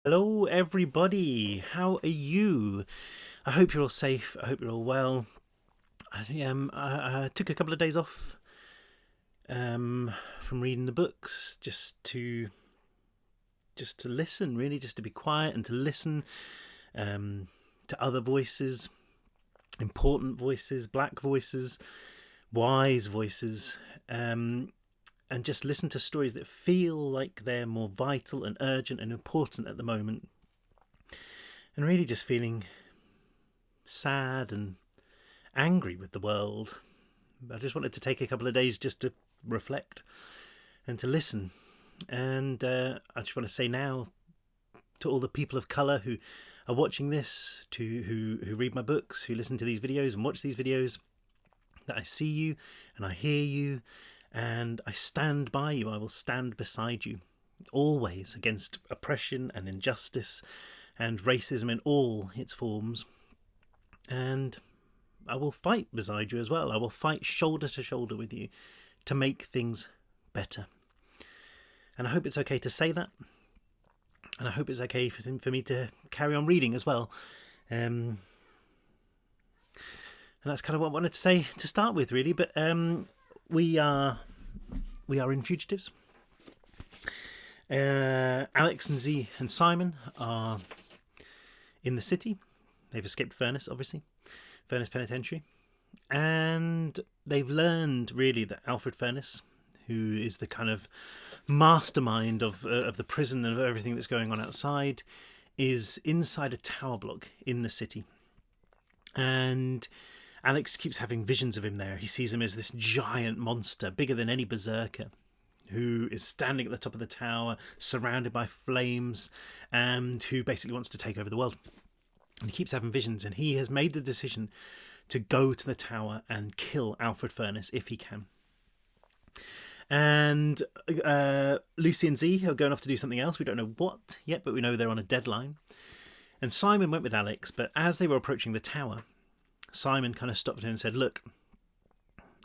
Hello, everybody. How are you? I hope you're all safe. I hope you're all well. I took a couple of days off from reading the books just to listen, really, just to be quiet and to listen to other voices, important voices, black voices, wise voices, and just listen to stories that feel like they're more vital and urgent and important at the moment. And really just feeling sad and angry with the world. I just wanted to take a couple of days just to reflect and to listen. And I just want to say now to all the people of colour who are watching this, who read my books, who listen to these videos and watch these videos, that I see you and I hear you and I stand by you. I will stand beside you always against oppression and injustice and racism in all its forms. And I will fight beside you as well. I will fight shoulder to shoulder with you to make things better. And I hope it's okay to say that. And I hope it's okay for me to carry on reading as well. And that's kind of what I wanted to say to start with, really. But we are in Fugitives. Alex and Z and Simon are in the city. They've escaped Furnace, obviously. Furnace Penitentiary. And they've learned, really, that Alfred Furnace, who is the kind of mastermind of the prison and of everything that's going on outside, is inside a tower block in the city. And Alex keeps having visions of him there. He sees him as this giant monster, bigger than any berserker, who is standing at the top of the tower, surrounded by flames, and who basically wants to take over the world. And he keeps having visions, and he has made the decision to go to the tower and kill Alfred Furnace if he can. And Lucy and Z are going off to do something else. We don't know what yet, but we know they're on a deadline. And Simon went with Alex, but as they were approaching the tower, Simon kind of stopped him and said, "Look,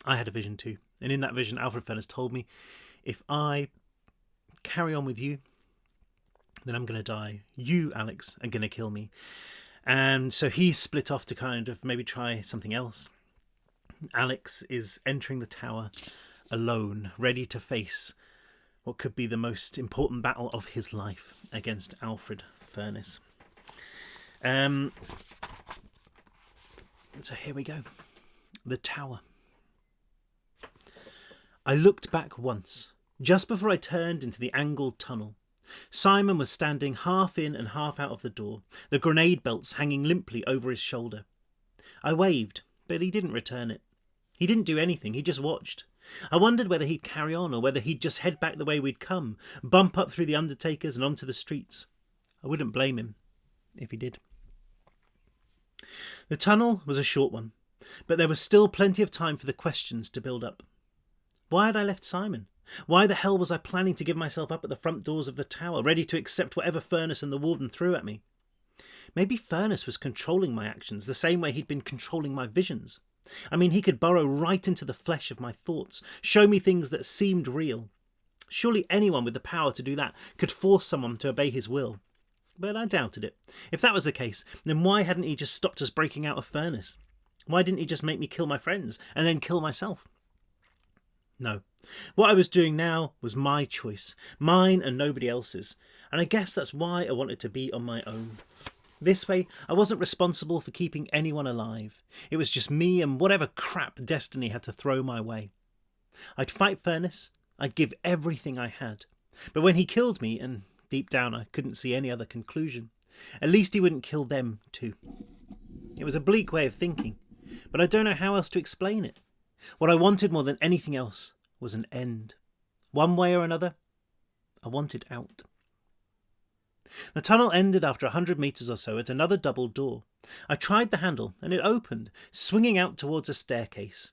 I had a vision too. And in that vision, Alfred Furnace told me, if I carry on with you, then I'm going to die. You, Alex, are going to kill me." And so he split off to kind of maybe try something else. Alex is entering the tower alone, ready to face what could be the most important battle of his life against Alfred Furnace. So here we go. The tower. I looked back once, just before I turned into the angled tunnel. Simon was standing half in and half out of the door, the grenade belts hanging limply over his shoulder. I waved, but he didn't return it. He didn't do anything, he just watched. I wondered whether he'd carry on or whether he'd just head back the way we'd come, bump up through the undertakers and onto the streets. I wouldn't blame him if he did. The tunnel was a short one, but there was still plenty of time for the questions to build up. Why had I left Simon? Why the hell was I planning to give myself up at the front doors of the tower, ready to accept whatever Furnace and the warden threw at me? Maybe Furnace was controlling my actions the same way he'd been controlling my visions. I mean, he could burrow right into the flesh of my thoughts, show me things that seemed real. Surely anyone with the power to do that could force someone to obey his will. But I doubted it. If that was the case, then why hadn't he just stopped us breaking out of Furnace? Why didn't he just make me kill my friends and then kill myself? No. What I was doing now was my choice, mine and nobody else's, and I guess that's why I wanted to be on my own. This way, I wasn't responsible for keeping anyone alive. It was just me and whatever crap destiny had to throw my way. I'd fight Furnace, I'd give everything I had. But when he killed me, and deep down I couldn't see any other conclusion, at least he wouldn't kill them too. It was a bleak way of thinking, but I don't know how else to explain it. What I wanted more than anything else was an end. One way or another, I wanted out. The tunnel ended after 100 metres or so at another double door. I tried the handle and it opened, swinging out towards a staircase.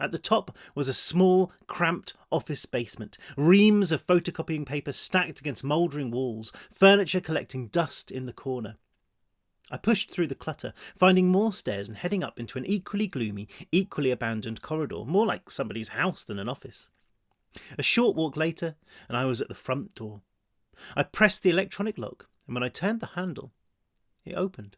At the top was a small, cramped office basement, reams of photocopying paper stacked against mouldering walls, furniture collecting dust in the corner. I pushed through the clutter, finding more stairs and heading up into an equally gloomy, equally abandoned corridor, more like somebody's house than an office. A short walk later, and I was at the front door. I pressed the electronic lock and when I turned the handle, it opened.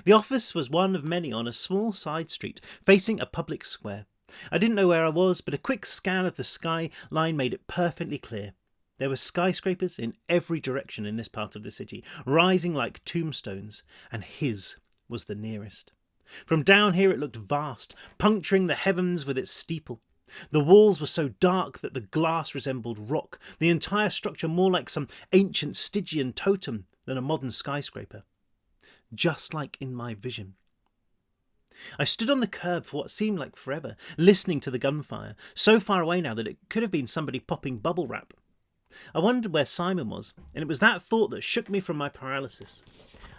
The office was one of many on a small side street facing a public square. I didn't know where I was, but a quick scan of the skyline made it perfectly clear. There were skyscrapers in every direction in this part of the city, rising like tombstones, and his was the nearest. From down here it looked vast, puncturing the heavens with its steeple. The walls were so dark that the glass resembled rock, the entire structure more like some ancient Stygian totem than a modern skyscraper. Just like in my vision. I stood on the curb for what seemed like forever, listening to the gunfire, so far away now that it could have been somebody popping bubble wrap. I wondered where Simon was, and it was that thought that shook me from my paralysis.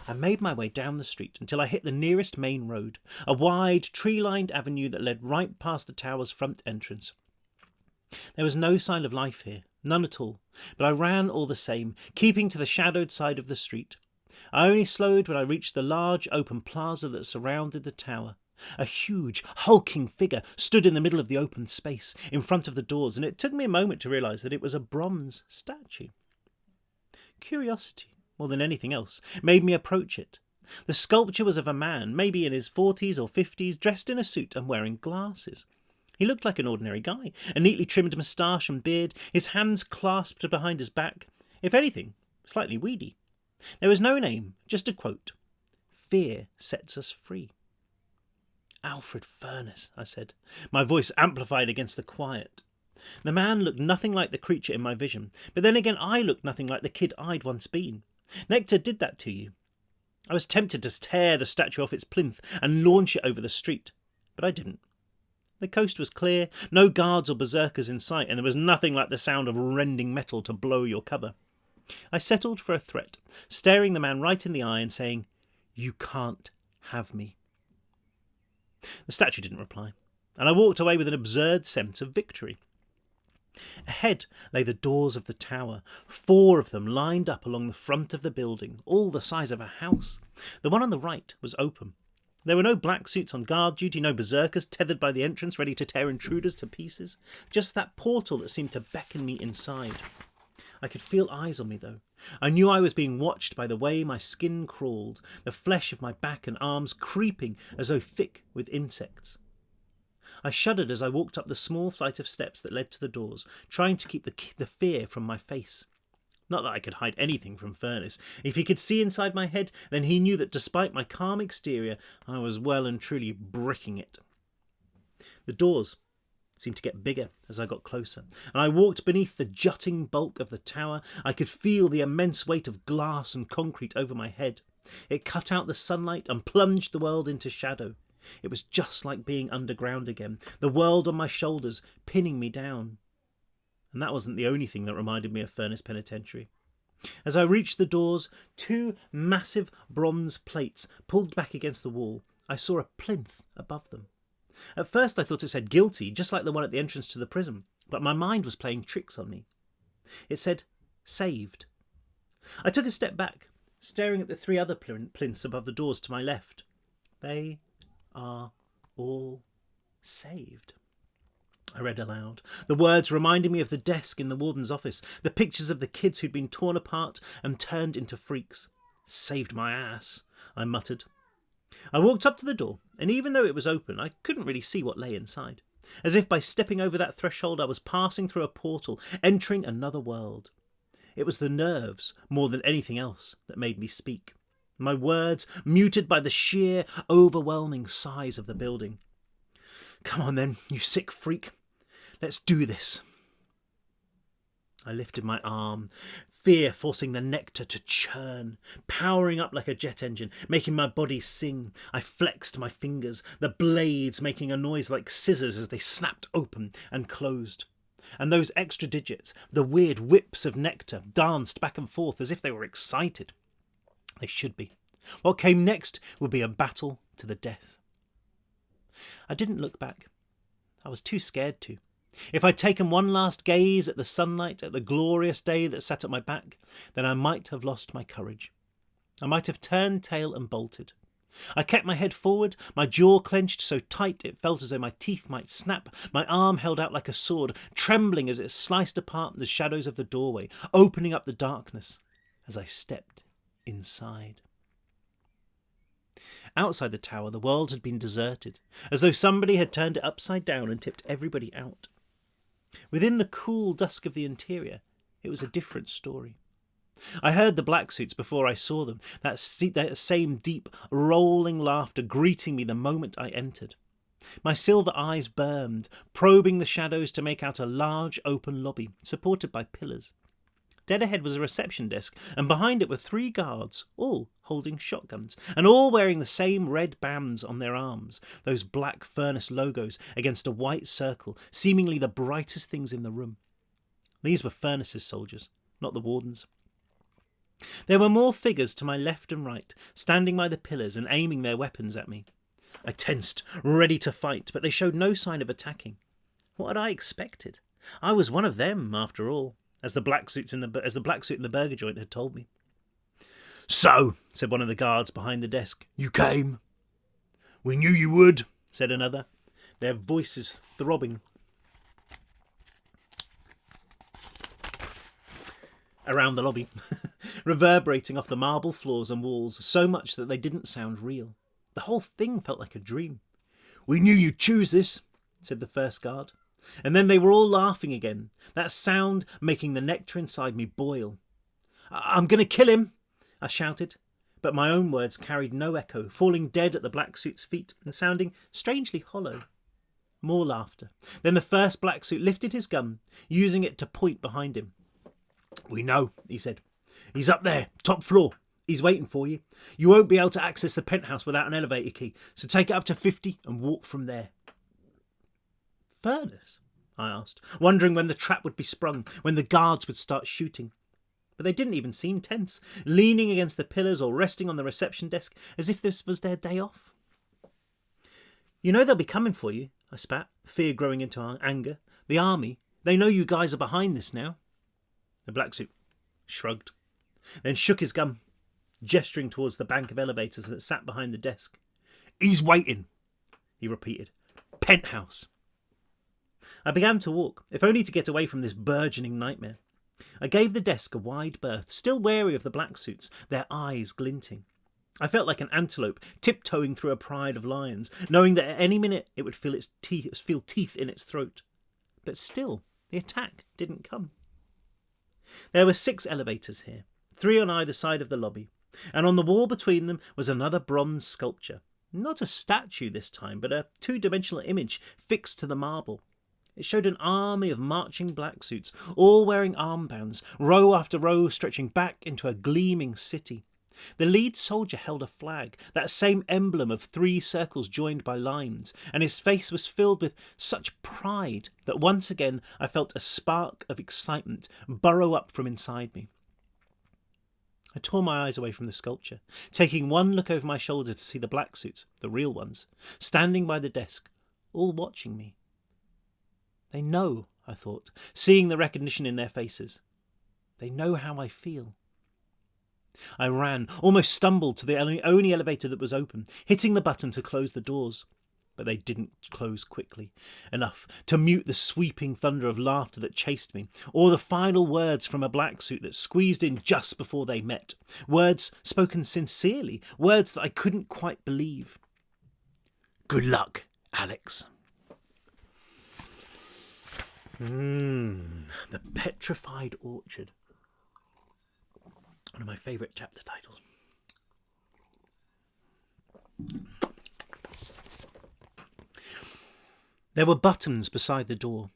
I made my way down the street until I hit the nearest main road, a wide, tree-lined avenue that led right past the tower's front entrance. There was no sign of life here, none at all, but I ran all the same, keeping to the shadowed side of the street. I only slowed when I reached the large open plaza that surrounded the tower. A huge, hulking figure stood in the middle of the open space, in front of the doors, and it took me a moment to realise that it was a bronze statue. Curiosity, more than anything else, made me approach it. The sculpture was of a man, maybe in his 40s or 50s, dressed in a suit and wearing glasses. He looked like an ordinary guy, a neatly trimmed moustache and beard, his hands clasped behind his back, if anything, slightly weedy. There was no name, just a quote. "Fear sets us free." "Alfred Furness," I said, my voice amplified against the quiet. The man looked nothing like the creature in my vision, but then again I looked nothing like the kid I'd once been. Nectar did that to you. I was tempted to tear the statue off its plinth and launch it over the street, but I didn't. The coast was clear, no guards or berserkers in sight, and there was nothing like the sound of rending metal to blow your cover. I settled for a threat, staring the man right in the eye and saying, "You can't have me." The statue didn't reply, and I walked away with an absurd sense of victory. Ahead lay the doors of the tower, 4 of them lined up along the front of the building, all the size of a house. The one on the right was open. There were no black suits on guard duty, no berserkers tethered by the entrance ready to tear intruders to pieces, just that portal that seemed to beckon me inside. I could feel eyes on me, though. I knew I was being watched by the way my skin crawled, the flesh of my back and arms creeping as though thick with insects. I shuddered as I walked up the small flight of steps that led to the doors, trying to keep the fear from my face. Not that I could hide anything from Furness. If he could see inside my head, then he knew that despite my calm exterior, I was well and truly bricking it. The doors seemed to get bigger as I got closer, and I walked beneath the jutting bulk of the tower. I could feel the immense weight of glass and concrete over my head. It cut out the sunlight and plunged the world into shadow. It was just like being underground again, the world on my shoulders, pinning me down. And that wasn't the only thing that reminded me of Furness Penitentiary. As I reached the doors, 2 massive bronze plates pulled back against the wall. I saw a plinth above them. At first I thought it said guilty, just like the one at the entrance to the prison, but my mind was playing tricks on me. It said saved. I took a step back, staring at the 3 other plinths above the doors to my left. They are all saved. I read aloud, the words reminding me of the desk in the warden's office, the pictures of the kids who'd been torn apart and turned into freaks. "Saved my ass," I muttered. I walked up to the door, and even though it was open, I couldn't really see what lay inside. As if by stepping over that threshold, I was passing through a portal, entering another world. It was the nerves, more than anything else, that made me speak. My words muted by the sheer, overwhelming size of the building. "Come on then, you sick freak. Let's do this." I lifted my arm, fear forcing the nectar to churn, powering up like a jet engine, making my body sing. I flexed my fingers, the blades making a noise like scissors as they snapped open and closed. And those extra digits, the weird whips of nectar, danced back and forth as if they were excited. They should be. What came next would be a battle to the death. I didn't look back. I was too scared to. If I'd taken one last gaze at the sunlight, at the glorious day that sat at my back, then I might have lost my courage. I might have turned tail and bolted. I kept my head forward, my jaw clenched so tight it felt as though my teeth might snap, my arm held out like a sword, trembling as it sliced apart the shadows of the doorway, opening up the darkness. as I stepped inside. Outside the tower, the world had been deserted, as though somebody had turned it upside down and tipped everybody out. Within the cool dusk of the interior, it was a different story. I heard the black suits before I saw them, that same deep, rolling laughter greeting me the moment I entered. My silver eyes burned, probing the shadows to make out a large open lobby, supported by pillars. Dead ahead was a reception desk, and behind it were 3 guards, all holding shotguns, and all wearing the same red bands on their arms, those black furnace logos against a white circle, seemingly the brightest things in the room. These were furnaces soldiers, not the wardens. There were more figures to my left and right, standing by the pillars and aiming their weapons at me. I tensed, ready to fight, but they showed no sign of attacking. What had I expected? I was one of them, after all, as the black suit in the burger joint had told me. "So," said one of the guards behind the desk, "you came?" "We knew you would," said another, their voices throbbing around the lobby, reverberating off the marble floors and walls so much that they didn't sound real. The whole thing felt like a dream. "We knew you'd choose this," said the first guard. And then they were all laughing again, that sound making the nectar inside me boil. "I'm going to kill him," I shouted, but my own words carried no echo, falling dead at the black suit's feet and sounding strangely hollow. More laughter. Then the first black suit lifted his gun, using it to point behind him. "We know," he said. "He's up there, top floor. He's waiting for you. You won't be able to access the penthouse without an elevator key, so take it up to 50 and walk from there." "Furnace?" I asked, wondering when the trap would be sprung, when the guards would start shooting. But they didn't even seem tense, leaning against the pillars or resting on the reception desk as if this was their day off. "You know they'll be coming for you," I spat, fear growing into anger. "The army, they know you guys are behind this now." The black suit shrugged, then shook his gun, gesturing towards the bank of elevators that sat behind the desk. "He's waiting," he repeated. "Penthouse." I began to walk, if only to get away from this burgeoning nightmare. I gave the desk a wide berth, still wary of the black suits, their eyes glinting. I felt like an antelope tiptoeing through a pride of lions, knowing that at any minute it would feel teeth in its throat. But still, the attack didn't come. There were 6 elevators here, 3 on either side of the lobby, and on the wall between them was another bronze sculpture. Not a statue this time, but a 2-dimensional image fixed to the marble. It showed an army of marching black suits, all wearing armbands, row after row stretching back into a gleaming city. The lead soldier held a flag, that same emblem of 3 circles joined by lines, and his face was filled with such pride that once again I felt a spark of excitement burrow up from inside me. I tore my eyes away from the sculpture, taking one look over my shoulder to see the black suits, the real ones, standing by the desk, all watching me. They know, I thought, seeing the recognition in their faces. They know how I feel. I ran, almost stumbled to the only elevator that was open, hitting the button to close the doors. But they didn't close quickly enough to mute the sweeping thunder of laughter that chased me, or the final words from a black suit that squeezed in just before they met. Words spoken sincerely, words that I couldn't quite believe. "Good luck, Alex." The Petrified Orchard. One of my favourite chapter titles. There were buttons beside the door.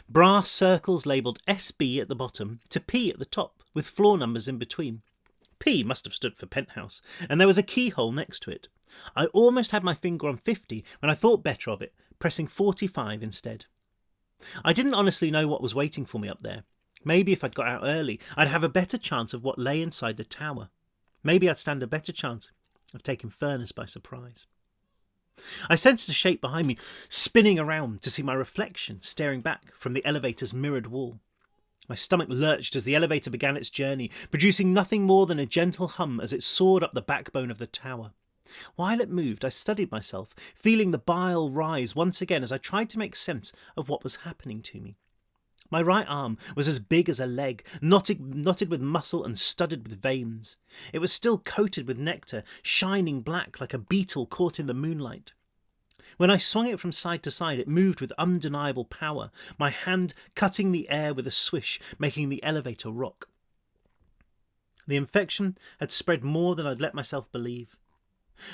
Brass circles labelled SB at the bottom to P at the top, with floor numbers in between. P must have stood for penthouse, and there was a keyhole next to it. I almost had my finger on 50 when I thought better of it, pressing 45 instead. I didn't honestly know what was waiting for me up there. Maybe if I'd got out early, I'd have a better chance of what lay inside the tower. Maybe I'd stand a better chance of taking Furnace by surprise. I sensed a shape behind me, spinning around to see my reflection staring back from the elevator's mirrored wall. My stomach lurched as the elevator began its journey, producing nothing more than a gentle hum as it soared up the backbone of the tower. While it moved, I studied myself, feeling the bile rise once again as I tried to make sense of what was happening to me. My right arm was as big as a leg, knotted with muscle and studded with veins. It was still coated with nectar, shining black like a beetle caught in the moonlight. When I swung it from side to side, it moved with undeniable power, my hand cutting the air with a swish, making the elevator rock. The infection had spread more than I'd let myself believe.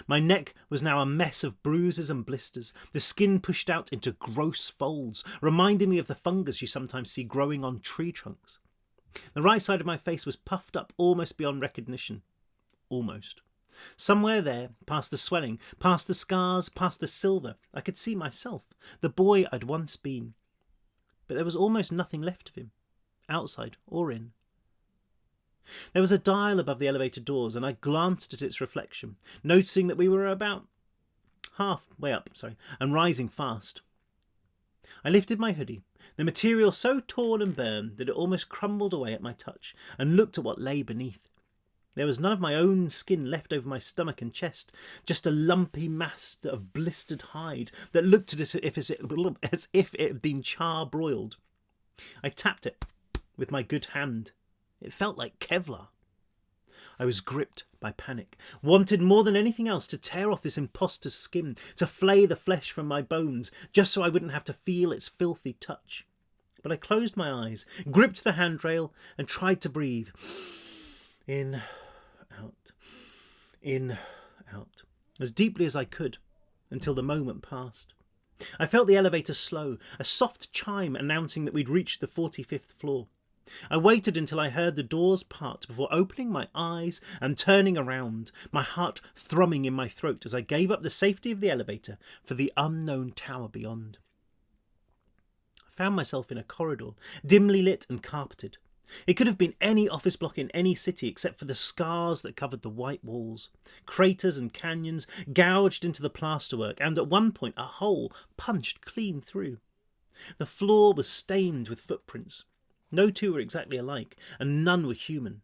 My neck was now a mess of bruises and blisters, the skin pushed out into gross folds, reminding me of the fungus you sometimes see growing on tree trunks. The right side of my face was puffed up almost beyond recognition. Almost. Somewhere there, past the swelling, past the scars, past the silver, I could see myself, the boy I'd once been. But there was almost nothing left of him, outside or in. There was a dial above the elevator doors, and I glanced at its reflection, noticing that we were about halfway up, and rising fast. I lifted my hoodie, the material so torn and burned that it almost crumbled away at my touch, and looked at what lay beneath. There was none of my own skin left over my stomach and chest, just a lumpy mass of blistered hide that looked as if it had been char-broiled. I tapped it with my good hand. It felt like Kevlar. I was gripped by panic, wanted more than anything else to tear off this imposter's skin, to flay the flesh from my bones, just so I wouldn't have to feel its filthy touch. But I closed my eyes, gripped the handrail, and tried to breathe. In, out, as deeply as I could, until the moment passed. I felt the elevator slow, a soft chime announcing that we'd reached the 45th floor. I waited until I heard the doors part before opening my eyes and turning around, my heart thrumming in my throat as I gave up the safety of the elevator for the unknown tower beyond. I found myself in a corridor, dimly lit and carpeted. It could have been any office block in any city except for the scars that covered the white walls, craters and canyons gouged into the plasterwork, and at one point a hole punched clean through. The floor was stained with footprints. No two were exactly alike, and none were human.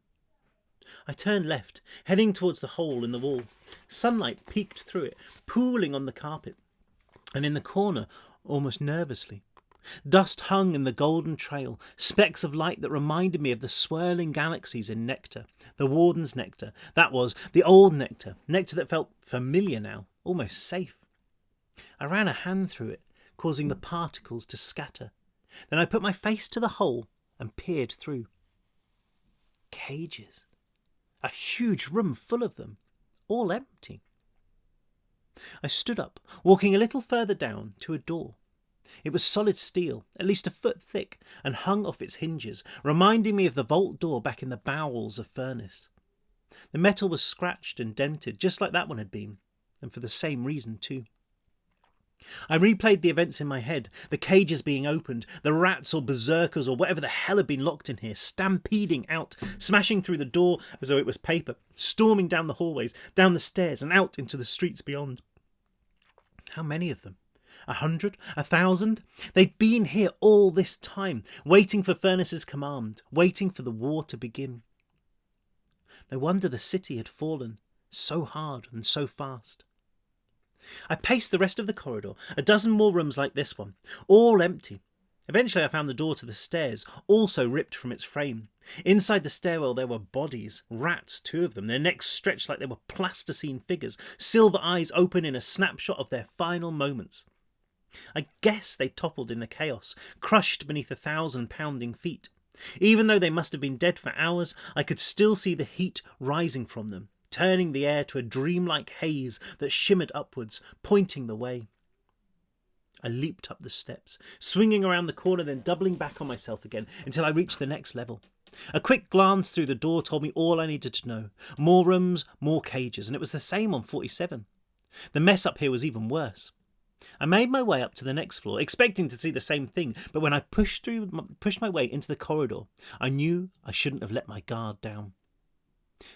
I turned left, heading towards the hole in the wall. Sunlight peeked through it, pooling on the carpet, and in the corner, almost nervously. Dust hung in the golden trail, specks of light that reminded me of the swirling galaxies in nectar, the warden's nectar. That was, the old nectar that felt familiar now, almost safe. I ran a hand through it, causing the particles to scatter. Then I put my face to the hole and peered through. Cages. A huge room full of them, all empty. I stood up, walking a little further down to a door. It was solid steel, at least a foot thick, and hung off its hinges, reminding me of the vault door back in the bowels of Furnace. The metal was scratched and dented, just like that one had been, and for the same reason too. I replayed the events in my head, the cages being opened, the rats or berserkers or whatever the hell had been locked in here, stampeding out, smashing through the door as though it was paper, storming down the hallways, down the stairs and out into the streets beyond. How many of them? 100? 1,000? They'd been here all this time, waiting for Furnace's command, waiting for the war to begin. No wonder the city had fallen so hard and so fast. I paced the rest of the corridor, a dozen more rooms like this one, all empty. Eventually I found the door to the stairs, also ripped from its frame. Inside the stairwell there were bodies, rats, 2 of them, their necks stretched like they were plasticine figures, silver eyes open in a snapshot of their final moments. I guess they toppled in the chaos, crushed beneath 1,000 pounding feet. Even though they must have been dead for hours, I could still see the heat rising from them, turning the air to a dreamlike haze that shimmered upwards, pointing the way. I leaped up the steps, swinging around the corner, then doubling back on myself again until I reached the next level. A quick glance through the door told me all I needed to know. More rooms, more cages, and it was the same on 47. The mess up here was even worse. I made my way up to the next floor, expecting to see the same thing, but when I pushed my way into the corridor, I knew I shouldn't have let my guard down.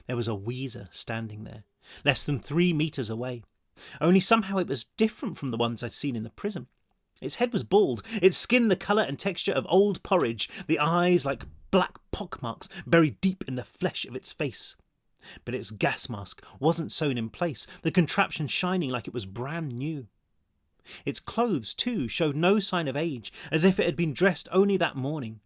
There was a Weezer standing there, less than 3 meters away. Only somehow it was different from the ones I'd seen in the prison. Its head was bald, its skin the colour and texture of old porridge, the eyes like black pockmarks buried deep in the flesh of its face. But its gas mask wasn't sewn in place, the contraption shining like it was brand new. Its clothes, too, showed no sign of age, as if it had been dressed only that morning.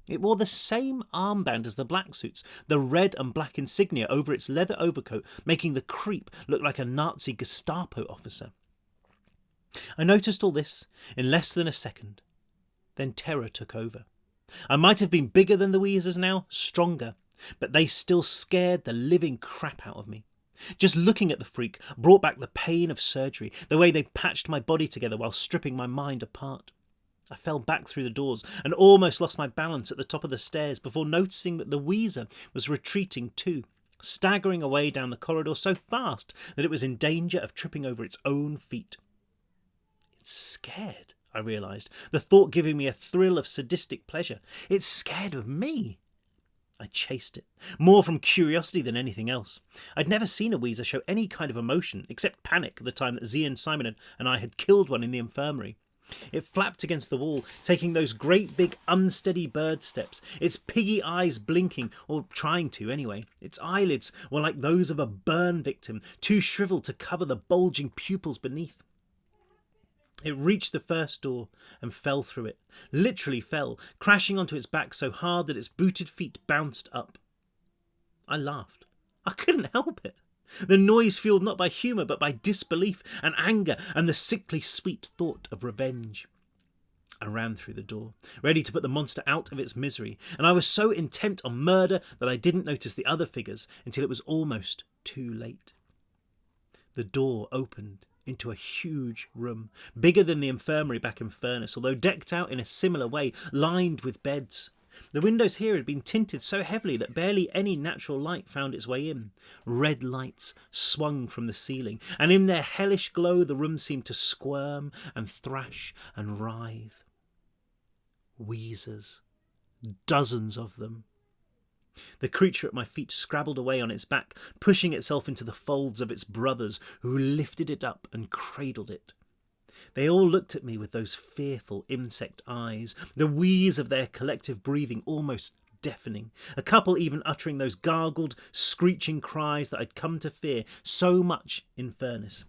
It wore the same armband as the black suits, the red and black insignia over its leather overcoat, making the creep look like a Nazi Gestapo officer. I noticed all this in less than a second. Then terror took over. I might have been bigger than the Weezers now, stronger, but they still scared the living crap out of me. Just looking at the freak brought back the pain of surgery, the way they patched my body together while stripping my mind apart. I fell back through the doors and almost lost my balance at the top of the stairs before noticing that the Weezer was retreating too, staggering away down the corridor so fast that it was in danger of tripping over its own feet. It's scared, I realised, the thought giving me a thrill of sadistic pleasure. It's scared of me. I chased it, more from curiosity than anything else. I'd never seen a Weezer show any kind of emotion, except panic the time that Z and Simon and I had killed one in the infirmary. It flapped against the wall, taking those great big unsteady bird steps, its piggy eyes blinking, or trying to anyway. Its eyelids were like those of a burn victim, too shriveled to cover the bulging pupils beneath. It reached the first door and fell through it, literally fell, crashing onto its back so hard that its booted feet bounced up. I laughed. I couldn't help it. The noise fueled not by humour but by disbelief and anger and the sickly sweet thought of revenge. I ran through the door, ready to put the monster out of its misery, and I was so intent on murder that I didn't notice the other figures until it was almost too late. The door opened into a huge room, bigger than the infirmary back in Furnace, although decked out in a similar way, lined with beds. The windows here had been tinted so heavily that barely any natural light found its way in. Red lights swung from the ceiling, and in their hellish glow the room seemed to squirm and thrash and writhe. Weezers. Dozens of them. The creature at my feet scrabbled away on its back, pushing itself into the folds of its brothers, who lifted it up and cradled it. They all looked at me with those fearful insect eyes, the wheeze of their collective breathing almost deafening, a couple even uttering those gargled, screeching cries that I'd come to fear so much in Furnace.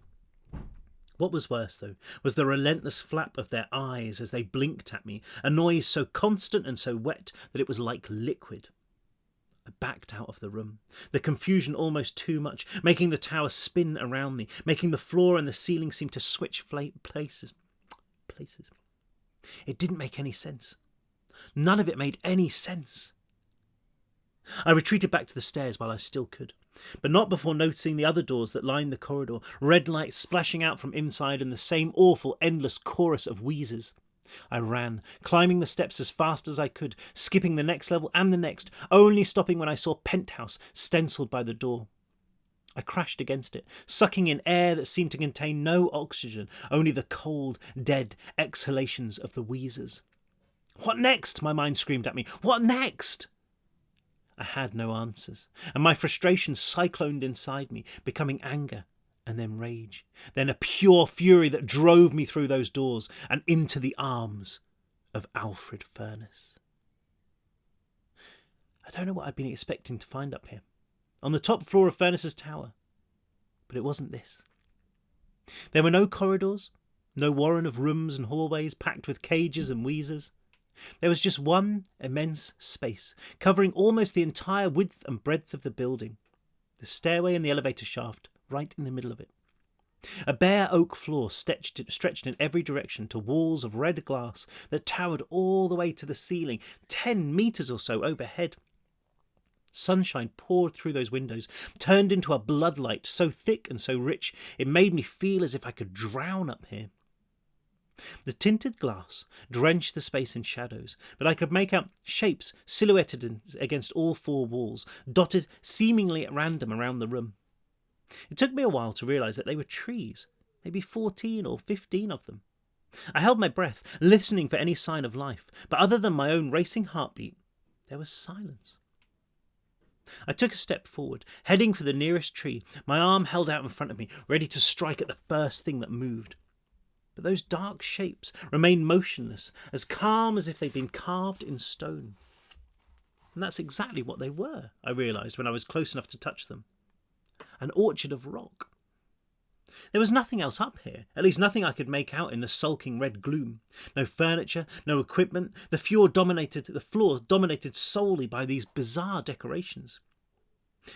What was worse, though, was the relentless flap of their eyes as they blinked at me, a noise so constant and so wet that it was like liquid. I backed out of the room, the confusion almost too much, making the tower spin around me, making the floor and the ceiling seem to switch places. It didn't make any sense. None of it made any sense. I retreated back to the stairs while I still could, but not before noticing the other doors that lined the corridor, red lights splashing out from inside and the same awful, endless chorus of wheezes. I ran, climbing the steps as fast as I could, skipping the next level and the next, only stopping when I saw Penthouse stencilled by the door. I crashed against it, sucking in air that seemed to contain no oxygen, only the cold, dead exhalations of the Weezers. What next? My mind screamed at me. What next? I had no answers, and my frustration cycloned inside me, becoming anger, and then rage, then a pure fury that drove me through those doors and into the arms of Alfred Furnace. I don't know what I'd been expecting to find up here, on the top floor of Furnace's tower, but it wasn't this. There were no corridors, no warren of rooms and hallways packed with cages and Weezers. There was just one immense space, covering almost the entire width and breadth of the building, the stairway and the elevator shaft, right in the middle of it. A bare oak floor stretched in every direction to walls of red glass that towered all the way to the ceiling, 10 metres or so overhead. Sunshine poured through those windows, turned into a bloodlight so thick and so rich it made me feel as if I could drown up here. The tinted glass drenched the space in shadows, but I could make out shapes silhouetted against all four walls, dotted seemingly at random around the room. It took me a while to realise that they were trees, maybe 14 or 15 of them. I held my breath, listening for any sign of life, but other than my own racing heartbeat, there was silence. I took a step forward, heading for the nearest tree, my arm held out in front of me, ready to strike at the first thing that moved. But those dark shapes remained motionless, as calm as if they'd been carved in stone. And that's exactly what they were, I realised when I was close enough to touch them. An orchard of rock. There was nothing else up here, at least nothing I could make out in the sulking red gloom. No furniture, no equipment. The floor dominated solely by these bizarre decorations.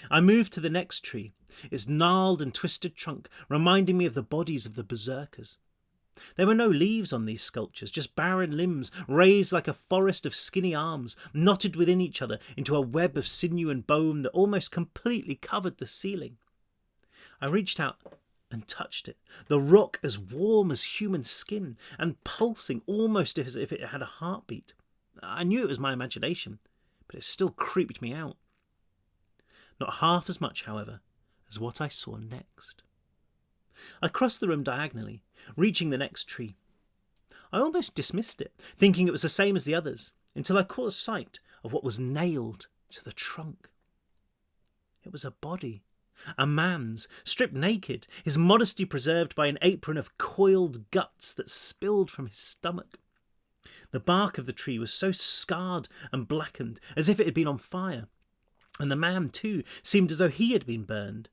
I moved to the next tree, its gnarled and twisted trunk reminding me of the bodies of the berserkers. There were no leaves on these sculptures, just barren limbs raised like a forest of skinny arms, knotted within each other into a web of sinew and bone that almost completely covered the ceiling. I reached out and touched it, the rock as warm as human skin and pulsing almost as if it had a heartbeat. I knew it was my imagination, but it still creeped me out. Not half as much, however, as what I saw next. I crossed the room diagonally, reaching the next tree. I almost dismissed it, thinking it was the same as the others, until I caught sight of what was nailed to the trunk. It was a body. A man's, stripped naked, his modesty preserved by an apron of coiled guts that spilled from his stomach. The bark of the tree was so scarred and blackened, as if it had been on fire, and the man, too, seemed as though he had been burned.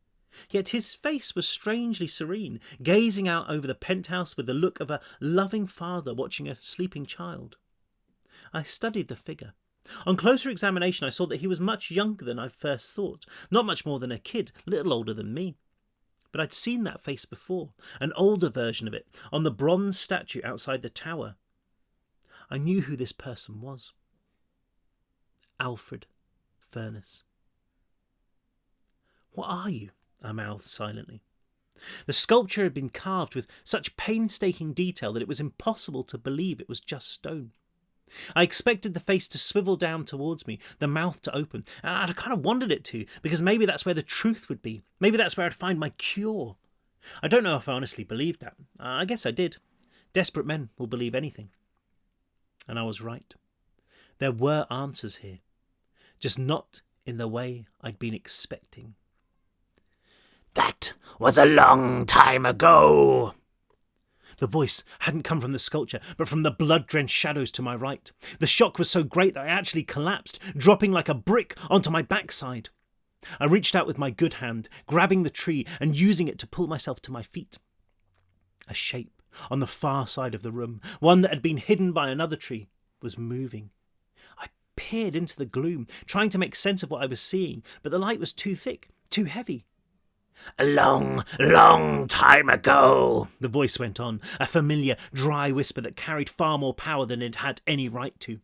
Yet his face was strangely serene, gazing out over the penthouse with the look of a loving father watching a sleeping child. I studied the figure. On closer examination I saw that he was much younger than I first thought, not much more than a kid, little older than me. But I'd seen that face before, an older version of it, on the bronze statue outside the tower. I knew who this person was. Alfred Furness. "What are you?" I mouthed silently. The sculpture had been carved with such painstaking detail that it was impossible to believe it was just stone. I expected the face to swivel down towards me, the mouth to open, and I kind of wanted it to, because maybe that's where the truth would be. Maybe that's where I'd find my cure. I don't know if I honestly believed that. I guess I did. Desperate men will believe anything. And I was right. There were answers here, just not in the way I'd been expecting. "That was a long time ago." The voice hadn't come from the sculpture, but from the blood-drenched shadows to my right. The shock was so great that I actually collapsed, dropping like a brick onto my backside. I reached out with my good hand, grabbing the tree and using it to pull myself to my feet. A shape on the far side of the room, one that had been hidden by another tree, was moving. I peered into the gloom, trying to make sense of what I was seeing, but the light was too thick, too heavy. "A long, long time ago," the voice went on, a familiar, dry whisper that carried far more power than it had any right to.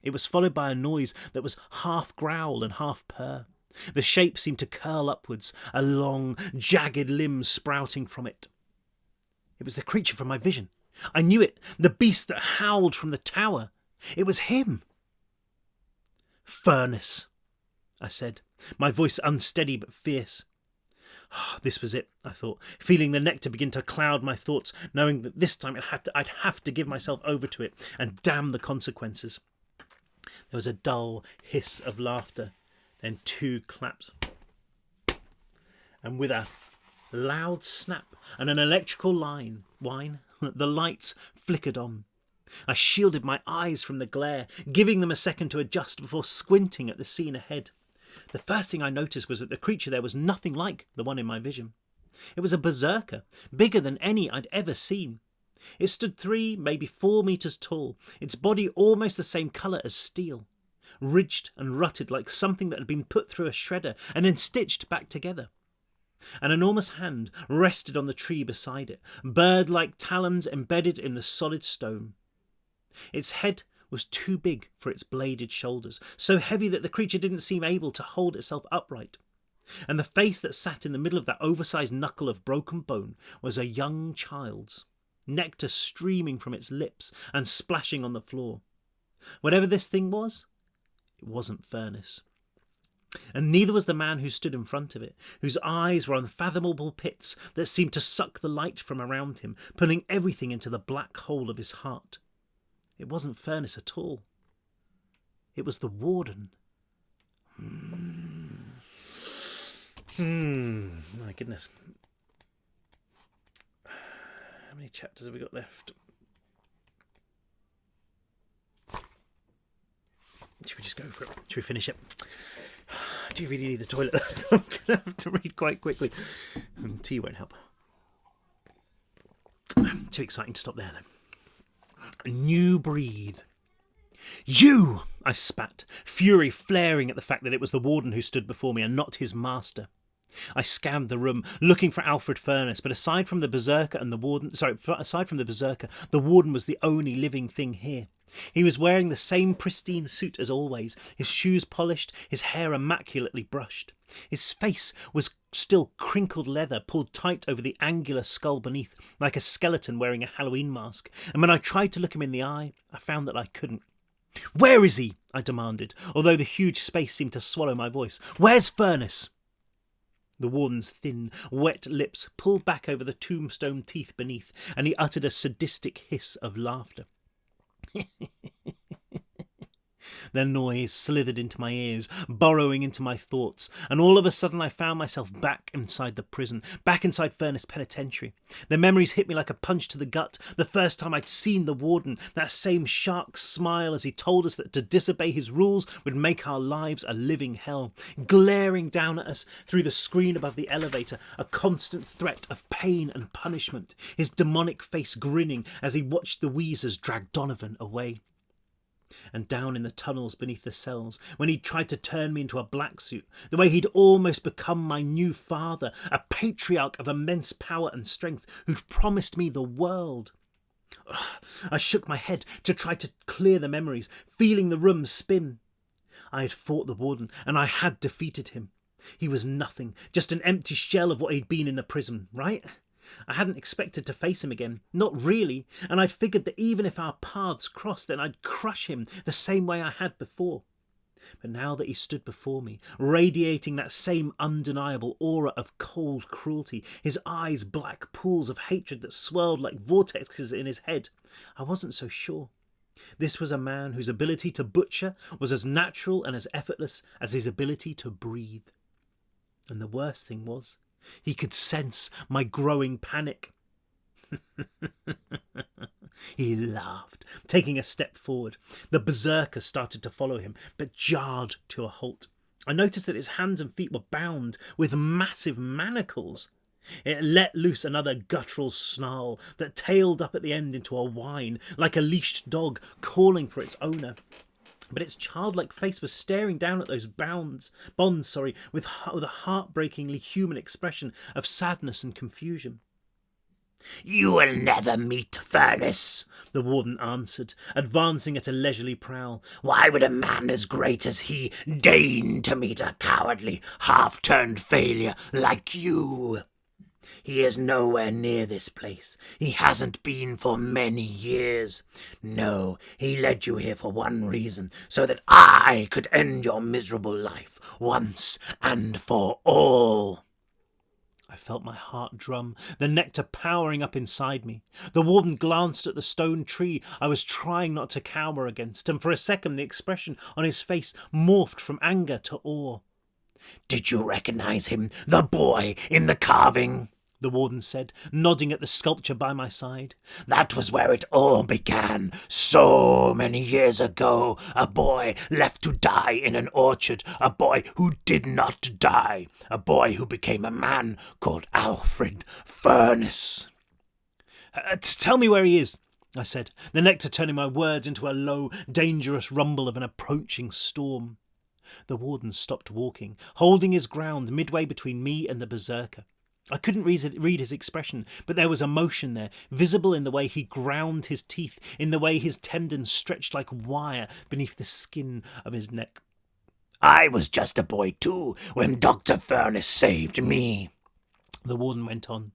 It was followed by a noise that was half growl and half purr. The shape seemed to curl upwards, a long, jagged limb sprouting from it. It was the creature from my vision. I knew it, the beast that howled from the tower. It was him. "Furness," I said, my voice unsteady but fierce. This was it, I thought, feeling the nectar begin to cloud my thoughts, knowing that this time I'd have to give myself over to it, and damn the consequences. There was a dull hiss of laughter, then 2 claps. And with a loud snap and an electrical whine, the lights flickered on. I shielded my eyes from the glare, giving them a second to adjust before squinting at the scene ahead. The first thing I noticed was that the creature there was nothing like the one in my vision. It was a berserker, bigger than any I'd ever seen. It stood 3, maybe 4 metres tall, its body almost the same colour as steel, ridged and rutted like something that had been put through a shredder and then stitched back together. An enormous hand rested on the tree beside it, bird-like talons embedded in the solid stone. Its head was too big for its bladed shoulders, so heavy that the creature didn't seem able to hold itself upright. And the face that sat in the middle of that oversized knuckle of broken bone was a young child's, nectar streaming from its lips and splashing on the floor. Whatever this thing was, it wasn't Furness. And neither was the man who stood in front of it, whose eyes were unfathomable pits that seemed to suck the light from around him, pulling everything into the black hole of his heart. It wasn't Furness at all. It was the warden. My goodness. How many chapters have we got left? Should we just go for it? Should we finish it? I do really need the toilet, so I'm going to have to read quite quickly. And tea won't help. Too exciting to stop there, then. A new breed. You! I spat, fury flaring at the fact that it was the warden who stood before me and not his master. I scanned the room, looking for Alfred Furness, but aside from the berserker, the warden was the only living thing here. He was wearing the same pristine suit as always, his shoes polished, his hair immaculately brushed. His face was still crinkled leather pulled tight over the angular skull beneath, like a skeleton wearing a Halloween mask, and when I tried to look him in the eye, I found that I couldn't. "Where is he?" I demanded, although the huge space seemed to swallow my voice. "Where's Furness?" The warden's thin, wet lips pulled back over the tombstone teeth beneath, and he uttered a sadistic hiss of laughter. The noise slithered into my ears, burrowing into my thoughts, and all of a sudden I found myself back inside the prison, back inside Furness Penitentiary. The memories hit me like a punch to the gut. The first time I'd seen the warden, that same shark smile as he told us that to disobey his rules would make our lives a living hell, glaring down at us through the screen above the elevator, a constant threat of pain and punishment, his demonic face grinning as he watched the Weezers drag Donovan away. And down in the tunnels beneath the cells, when he'd tried to turn me into a black suit, the way he'd almost become my new father, a patriarch of immense power and strength who'd promised me the world. I shook my head to try to clear the memories, feeling the room spin. I had fought the warden, and I had defeated him. He was nothing, just an empty shell of what he'd been in the prison, right? I hadn't expected to face him again, not really, and I'd figured that even if our paths crossed, then I'd crush him the same way I had before. But now that he stood before me, radiating that same undeniable aura of cold cruelty, his eyes black pools of hatred that swirled like vortexes in his head, I wasn't so sure. This was a man whose ability to butcher was as natural and as effortless as his ability to breathe. And the worst thing was, he could sense my growing panic. He laughed, taking a step forward. The berserker started to follow him, but jarred to a halt. I noticed that his hands and feet were bound with massive manacles. It let loose another guttural snarl that tailed up at the end into a whine, like a leashed dog calling for its owner. But its childlike face was staring down at those bonds, with a heartbreakingly human expression of sadness and confusion. "You will never meet Furness," the warden answered, advancing at a leisurely prowl. "Why would a man as great as he deign to meet a cowardly, half-turned failure like you? He is nowhere near this place. He hasn't been for many years. No, he led you here for one reason, so that I could end your miserable life once and for all." I felt my heart drum, the nectar powering up inside me. The warden glanced at the stone tree I was trying not to cower against, and for a second the expression on his face morphed from anger to awe. "Did you recognize him, the boy in the carving?" the warden said, nodding at the sculpture by my side. "That was where it all began, so many years ago. A boy left to die in an orchard, a boy who did not die, a boy who became a man called Alfred Furness." Tell me where he is," I said, the nectar turning my words into a low, dangerous rumble of an approaching storm. The warden stopped walking, holding his ground midway between me and the berserker. I couldn't read his expression, but there was emotion there, visible in the way he ground his teeth, in the way his tendons stretched like wire beneath the skin of his neck. "I was just a boy too, when Dr. Furness saved me," the warden went on.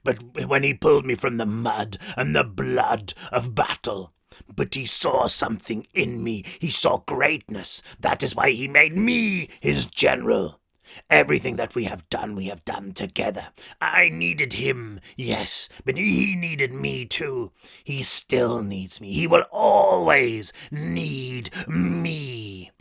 "But when he pulled me from the mud and the blood of battle, but he saw something in me. He saw greatness. That is why he made me his general. Everything that we have done together. I needed him, yes, but he needed me too. He still needs me. He will always need me."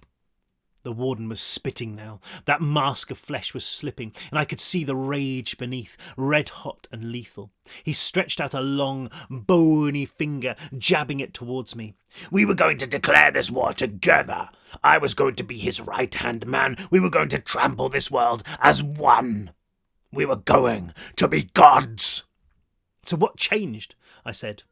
The warden was spitting now. That mask of flesh was slipping, and I could see the rage beneath, red-hot and lethal. He stretched out a long, bony finger, jabbing it towards me. "We were going to declare this war together. I was going to be his right-hand man. We were going to trample this world as one. We were going to be gods." So what changed? I said.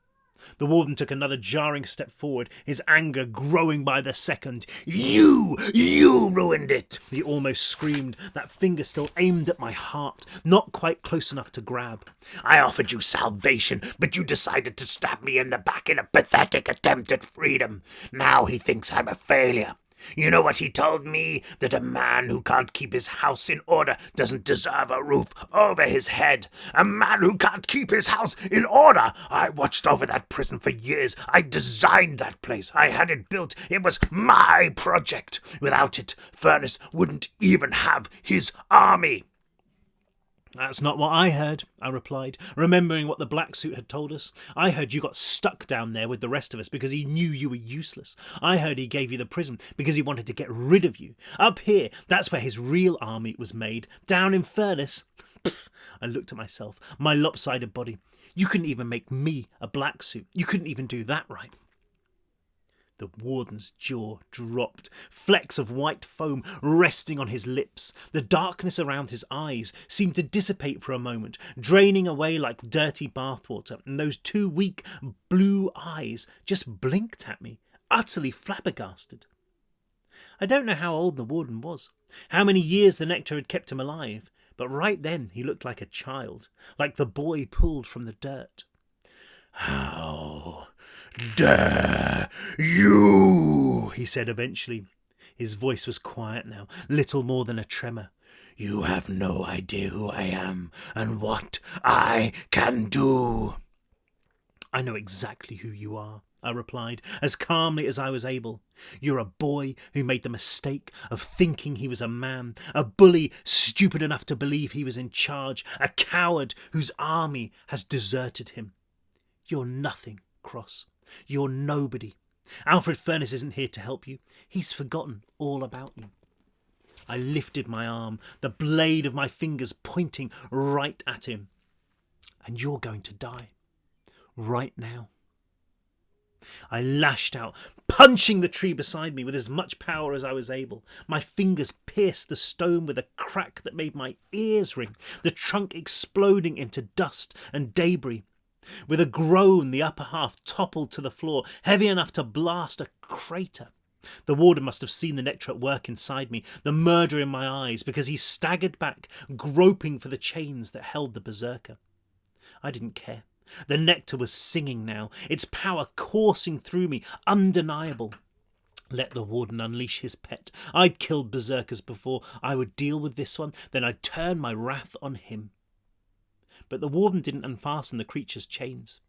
The warden took another jarring step forward, his anger growing by the second. You ruined it, he almost screamed, that finger still aimed at my heart, not quite close enough to grab. I offered you salvation, but you decided to stab me in the back in a pathetic attempt at freedom. Now he thinks I'm a failure. You know what he told me? That a man who can't keep his house in order doesn't deserve a roof over his head. A man who can't keep his house in order. I watched over that prison for years. I designed that place. I had it built. It was my project. Without it, Furnace wouldn't even have his army. That's not what I heard, I replied, remembering what the black suit had told us. I heard you got stuck down there with the rest of us because he knew you were useless. I heard he gave you the prison because he wanted to get rid of you. Up here, that's where his real army was made. Down in Furnace. I looked at myself, my lopsided body. You couldn't even make me a black suit. You couldn't even do that right. The warden's jaw dropped, flecks of white foam resting on his lips. The darkness around his eyes seemed to dissipate for a moment, draining away like dirty bathwater, and those two weak blue eyes just blinked at me, utterly flabbergasted. I don't know how old the warden was, how many years the nectar had kept him alive, but right then he looked like a child, like the boy pulled from the dirt. How dare you? He said eventually. His voice was quiet now, little more than a tremor. You have no idea who I am and what I can do. I know exactly who you are, I replied, as calmly as I was able. You're a boy who made the mistake of thinking he was a man, a bully stupid enough to believe he was in charge, a coward whose army has deserted him. You're nothing, Cross. You're nobody. Alfred Furnace isn't here to help you. He's forgotten all about you. I lifted my arm, the blade of my fingers pointing right at him. And you're going to die. Right now. I lashed out, punching the tree beside me with as much power as I was able. My fingers pierced the stone with a crack that made my ears ring, the trunk exploding into dust and debris. With a groan, the upper half toppled to the floor, heavy enough to blast a crater. The warden must have seen the nectar at work inside me, the murder in my eyes, because he staggered back, groping for the chains that held the berserker. I didn't care. The nectar was singing now, its power coursing through me, undeniable. Let the warden unleash his pet. I'd killed berserkers before. I would deal with this one, then I'd turn my wrath on him. But the warden didn't unfasten the creature's chains.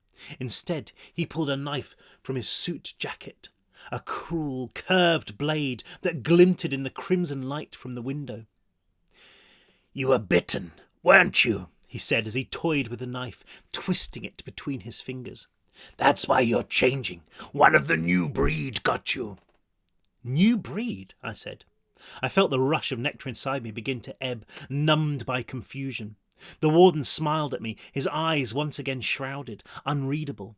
Instead, he pulled a knife from his suit jacket, a cruel, curved blade that glinted in the crimson light from the window. You were bitten, weren't you? He said as he toyed with the knife, twisting it between his fingers. That's why you're changing. One of the new breed got you. New breed? I said. I felt the rush of nectar inside me begin to ebb, numbed by confusion. The warden smiled at me, his eyes once again shrouded, unreadable.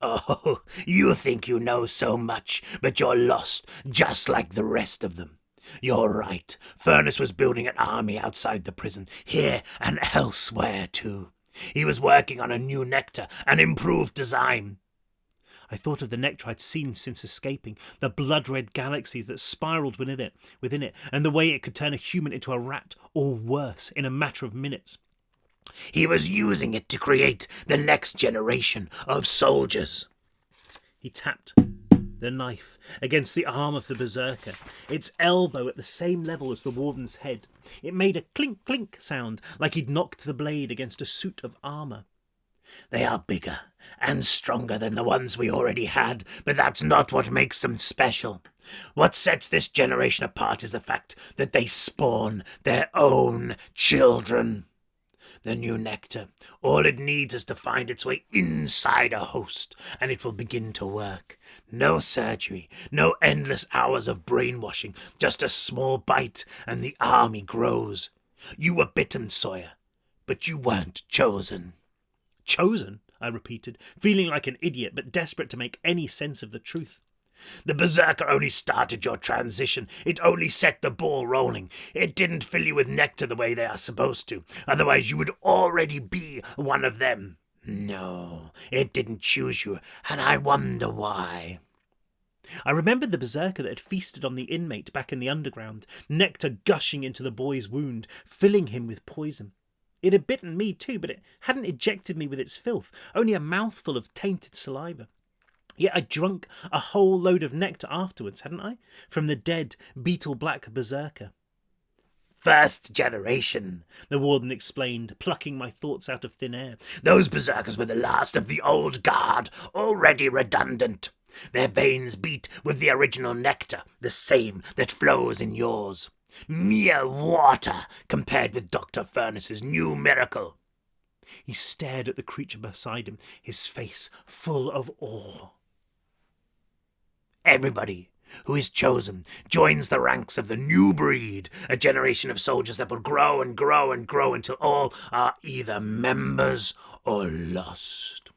Oh, you think you know so much, but you're lost, just like the rest of them. You're right. Furnace was building an army outside the prison, here and elsewhere too. He was working on a new nectar, an improved design. I thought of the nectar I'd seen since escaping, the blood-red galaxies that spiralled within it, and the way it could turn a human into a rat, or worse, in a matter of minutes. He was using it to create the next generation of soldiers. He tapped the knife against the arm of the berserker, its elbow at the same level as the warden's head. It made a clink-clink sound, like he'd knocked the blade against a suit of armour. They are bigger and stronger than the ones we already had, but that's not what makes them special. What sets this generation apart is the fact that they spawn their own children. The new nectar, all it needs is to find its way inside a host, and it will begin to work. No surgery, no endless hours of brainwashing, just a small bite, and the army grows. You were bitten, Sawyer, but you weren't chosen. Chosen? I repeated, feeling like an idiot, but desperate to make any sense of the truth. The berserker only started your transition. It only set the ball rolling. It didn't fill you with nectar the way they are supposed to. Otherwise you would already be one of them. No, it didn't choose you, and I wonder why. I remembered the berserker that had feasted on the inmate back in the underground, nectar gushing into the boy's wound, filling him with poison. It had bitten me too, but it hadn't ejected me with its filth, only a mouthful of tainted saliva. Yet I drunk a whole load of nectar afterwards, hadn't I? From the dead, beetle-black berserker. First generation, the warden explained, plucking my thoughts out of thin air. Those berserkers were the last of the old guard, already redundant. Their veins beat with the original nectar, the same that flows in yours. Mere water compared with Dr. Furness's new miracle. He stared at the creature beside him, his face full of awe. Everybody who is chosen joins the ranks of the new breed, a generation of soldiers that will grow and grow and grow until all are either members or lost.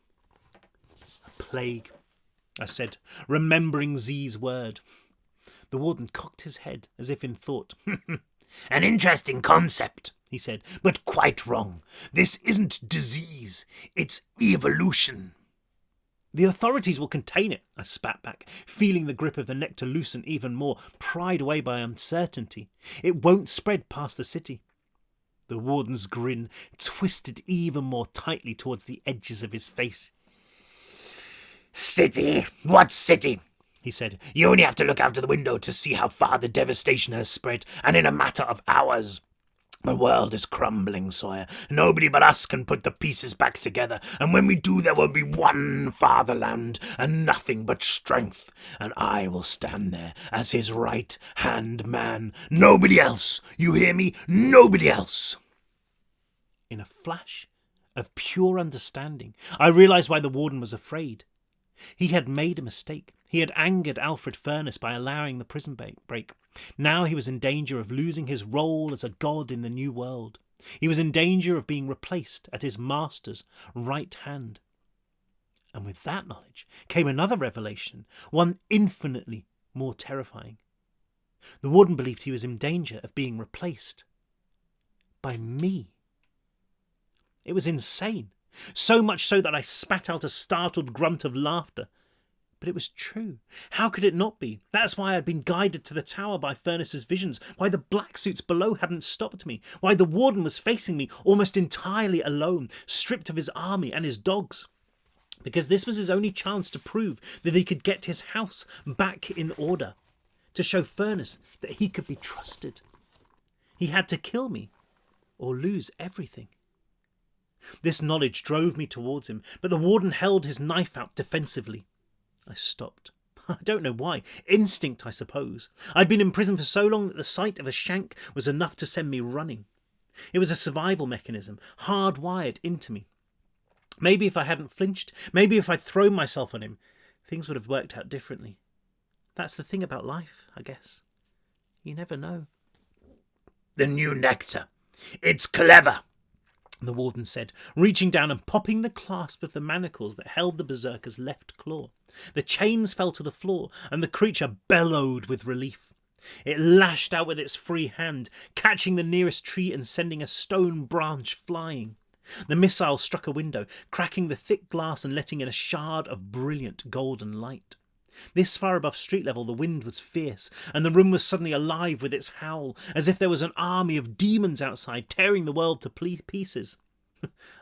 A plague, I said, remembering Z's word. The warden cocked his head as if in thought. An interesting concept, he said, but quite wrong. This isn't disease, it's evolution. The authorities will contain it, I spat back, feeling the grip of the nectar loosen even more, pried away by uncertainty. It won't spread past the city. The warden's grin twisted even more tightly towards the edges of his face. City? What city? He said. You only have to look out of the window to see how far the devastation has spread, and in a matter of hours. The world is crumbling, Sawyer. Nobody but us can put the pieces back together, and when we do, there will be one fatherland, and nothing but strength, and I will stand there as his right-hand man. Nobody else! You hear me? Nobody else! In a flash of pure understanding, I realised why the warden was afraid. He had made a mistake. He had angered Alfred Furness by allowing the prison break. Now he was in danger of losing his role as a god in the new world. He was in danger of being replaced at his master's right hand. And with that knowledge came another revelation, one infinitely more terrifying. The warden believed he was in danger of being replaced by me. It was insane, so much so that I spat out a startled grunt of laughter. But it was true. How could it not be? That's why I had been guided to the tower by Furness's visions, why the black suits below hadn't stopped me, why the warden was facing me almost entirely alone, stripped of his army and his dogs. Because this was his only chance to prove that he could get his house back in order, to show Furness that he could be trusted. He had to kill me or lose everything. This knowledge drove me towards him, but the warden held his knife out defensively. I stopped. I don't know why. Instinct, I suppose. I'd been in prison for so long that the sight of a shank was enough to send me running. It was a survival mechanism, hardwired into me. Maybe if I hadn't flinched, maybe if I'd thrown myself on him, things would have worked out differently. That's the thing about life, I guess. You never know. The new nectar. It's clever, the warden said, reaching down and popping the clasp of the manacles that held the berserker's left claw. The chains fell to the floor, and the creature bellowed with relief. It lashed out with its free hand, catching the nearest tree and sending a stone branch flying. The missile struck a window, cracking the thick glass and letting in a shard of brilliant golden light. This far above street level, the wind was fierce, and the room was suddenly alive with its howl, as if there was an army of demons outside, tearing the world to pieces.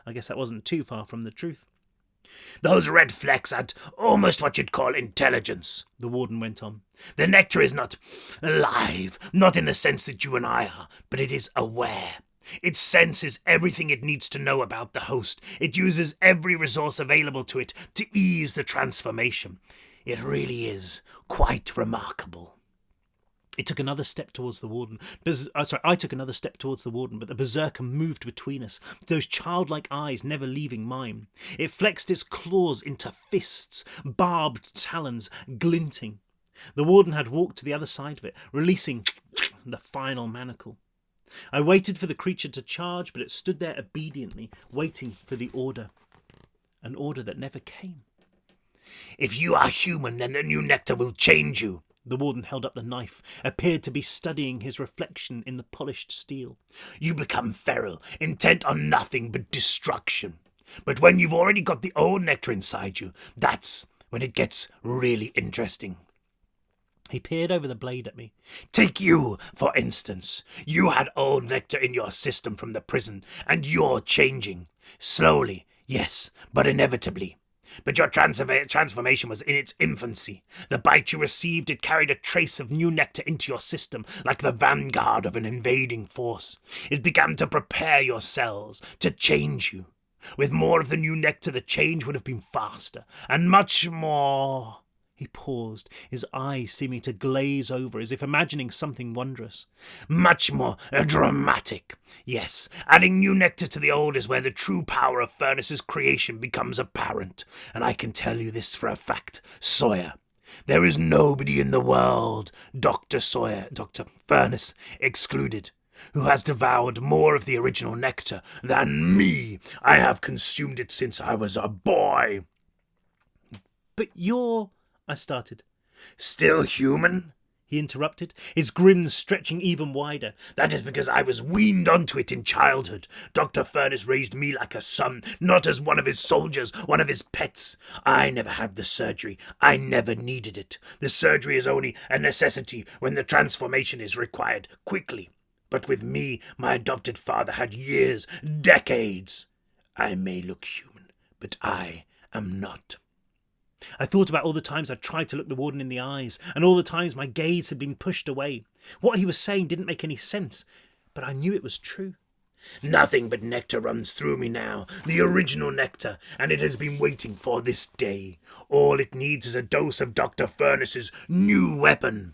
I guess that wasn't too far from the truth. Those red flecks had almost what you'd call intelligence, the warden went on. The nectar is not alive, not in the sense that you and I are, but it is aware. It senses everything it needs to know about the host. It uses every resource available to it to ease the transformation. It really is quite remarkable. It took another step towards the warden. I took another step towards the warden, but the berserker moved between us, those childlike eyes never leaving mine. It flexed its claws into fists, barbed talons glinting. The warden had walked to the other side of it, releasing the final manacle. I waited for the creature to charge, but it stood there obediently, waiting for the order. An order that never came. If you are human, then the new nectar will change you. The warden held up the knife, appeared to be studying his reflection in the polished steel. You become feral, intent on nothing but destruction. But when you've already got the old nectar inside you, that's when it gets really interesting. He peered over the blade at me. Take you, for instance. You had old nectar in your system from the prison, and you're changing. Slowly, yes, but inevitably. But your transformation was in its infancy. The bite you received, it carried a trace of new nectar into your system, like the vanguard of an invading force. It began to prepare your cells, to change you. With more of the new nectar, the change would have been faster, and much more... He paused, his eyes seeming to glaze over as if imagining something wondrous. Much more dramatic. Yes, adding new nectar to the old is where the true power of Furness's creation becomes apparent. And I can tell you this for a fact, Sawyer. There is nobody in the world, Dr. Furness excluded, who has devoured more of the original nectar than me. I have consumed it since I was a boy. But you're... I started. Still human? He interrupted, his grin stretching even wider. That is because I was weaned onto it in childhood. Dr. Furness raised me like a son, not as one of his soldiers, one of his pets. I never had the surgery. I never needed it. The surgery is only a necessity when the transformation is required quickly. But with me, my adopted father had years, decades. I may look human, but I am not. I thought about all the times I'd tried to look the warden in the eyes, and all the times my gaze had been pushed away. What he was saying didn't make any sense, but I knew it was true. Nothing but nectar runs through me now, the original nectar, and it has been waiting for this day. All it needs is a dose of Dr. Furness's new weapon.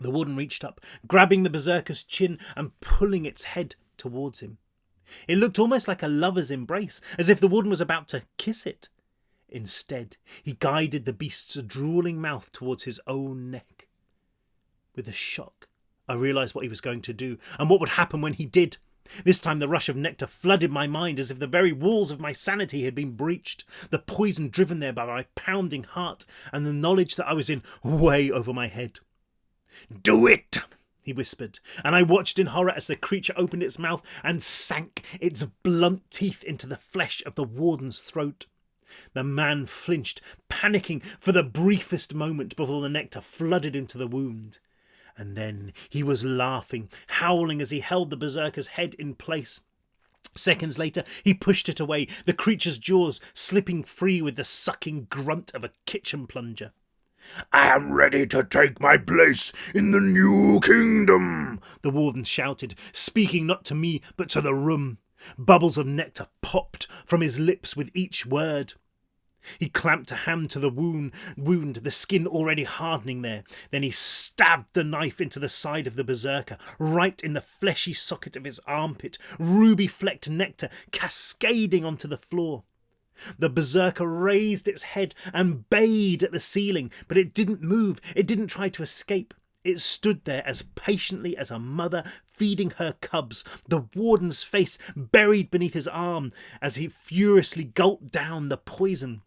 The warden reached up, grabbing the berserker's chin and pulling its head towards him. It looked almost like a lover's embrace, as if the warden was about to kiss it. Instead, he guided the beast's drooling mouth towards his own neck. With a shock, I realised what he was going to do, and what would happen when he did. This time the rush of nectar flooded my mind as if the very walls of my sanity had been breached, the poison driven there by my pounding heart, and the knowledge that I was in way over my head. "Do it!" he whispered, and I watched in horror as the creature opened its mouth and sank its blunt teeth into the flesh of the warden's throat. The man flinched, panicking for the briefest moment before the nectar flooded into the wound. And then he was laughing, howling as he held the berserker's head in place. Seconds later, he pushed it away, the creature's jaws slipping free with the sucking grunt of a kitchen plunger. "I am ready to take my place in the new kingdom," the warden shouted, speaking not to me but to the room. Bubbles of nectar popped from his lips with each word. He clamped a hand to the wound, the skin already hardening there. Then he stabbed the knife into the side of the berserker, right in the fleshy socket of his armpit, ruby-flecked nectar cascading onto the floor. The berserker raised its head and bayed at the ceiling, but it didn't move, it didn't try to escape. It stood there as patiently as a mother feeding her cubs, the warden's face buried beneath his arm as he furiously gulped down the poison.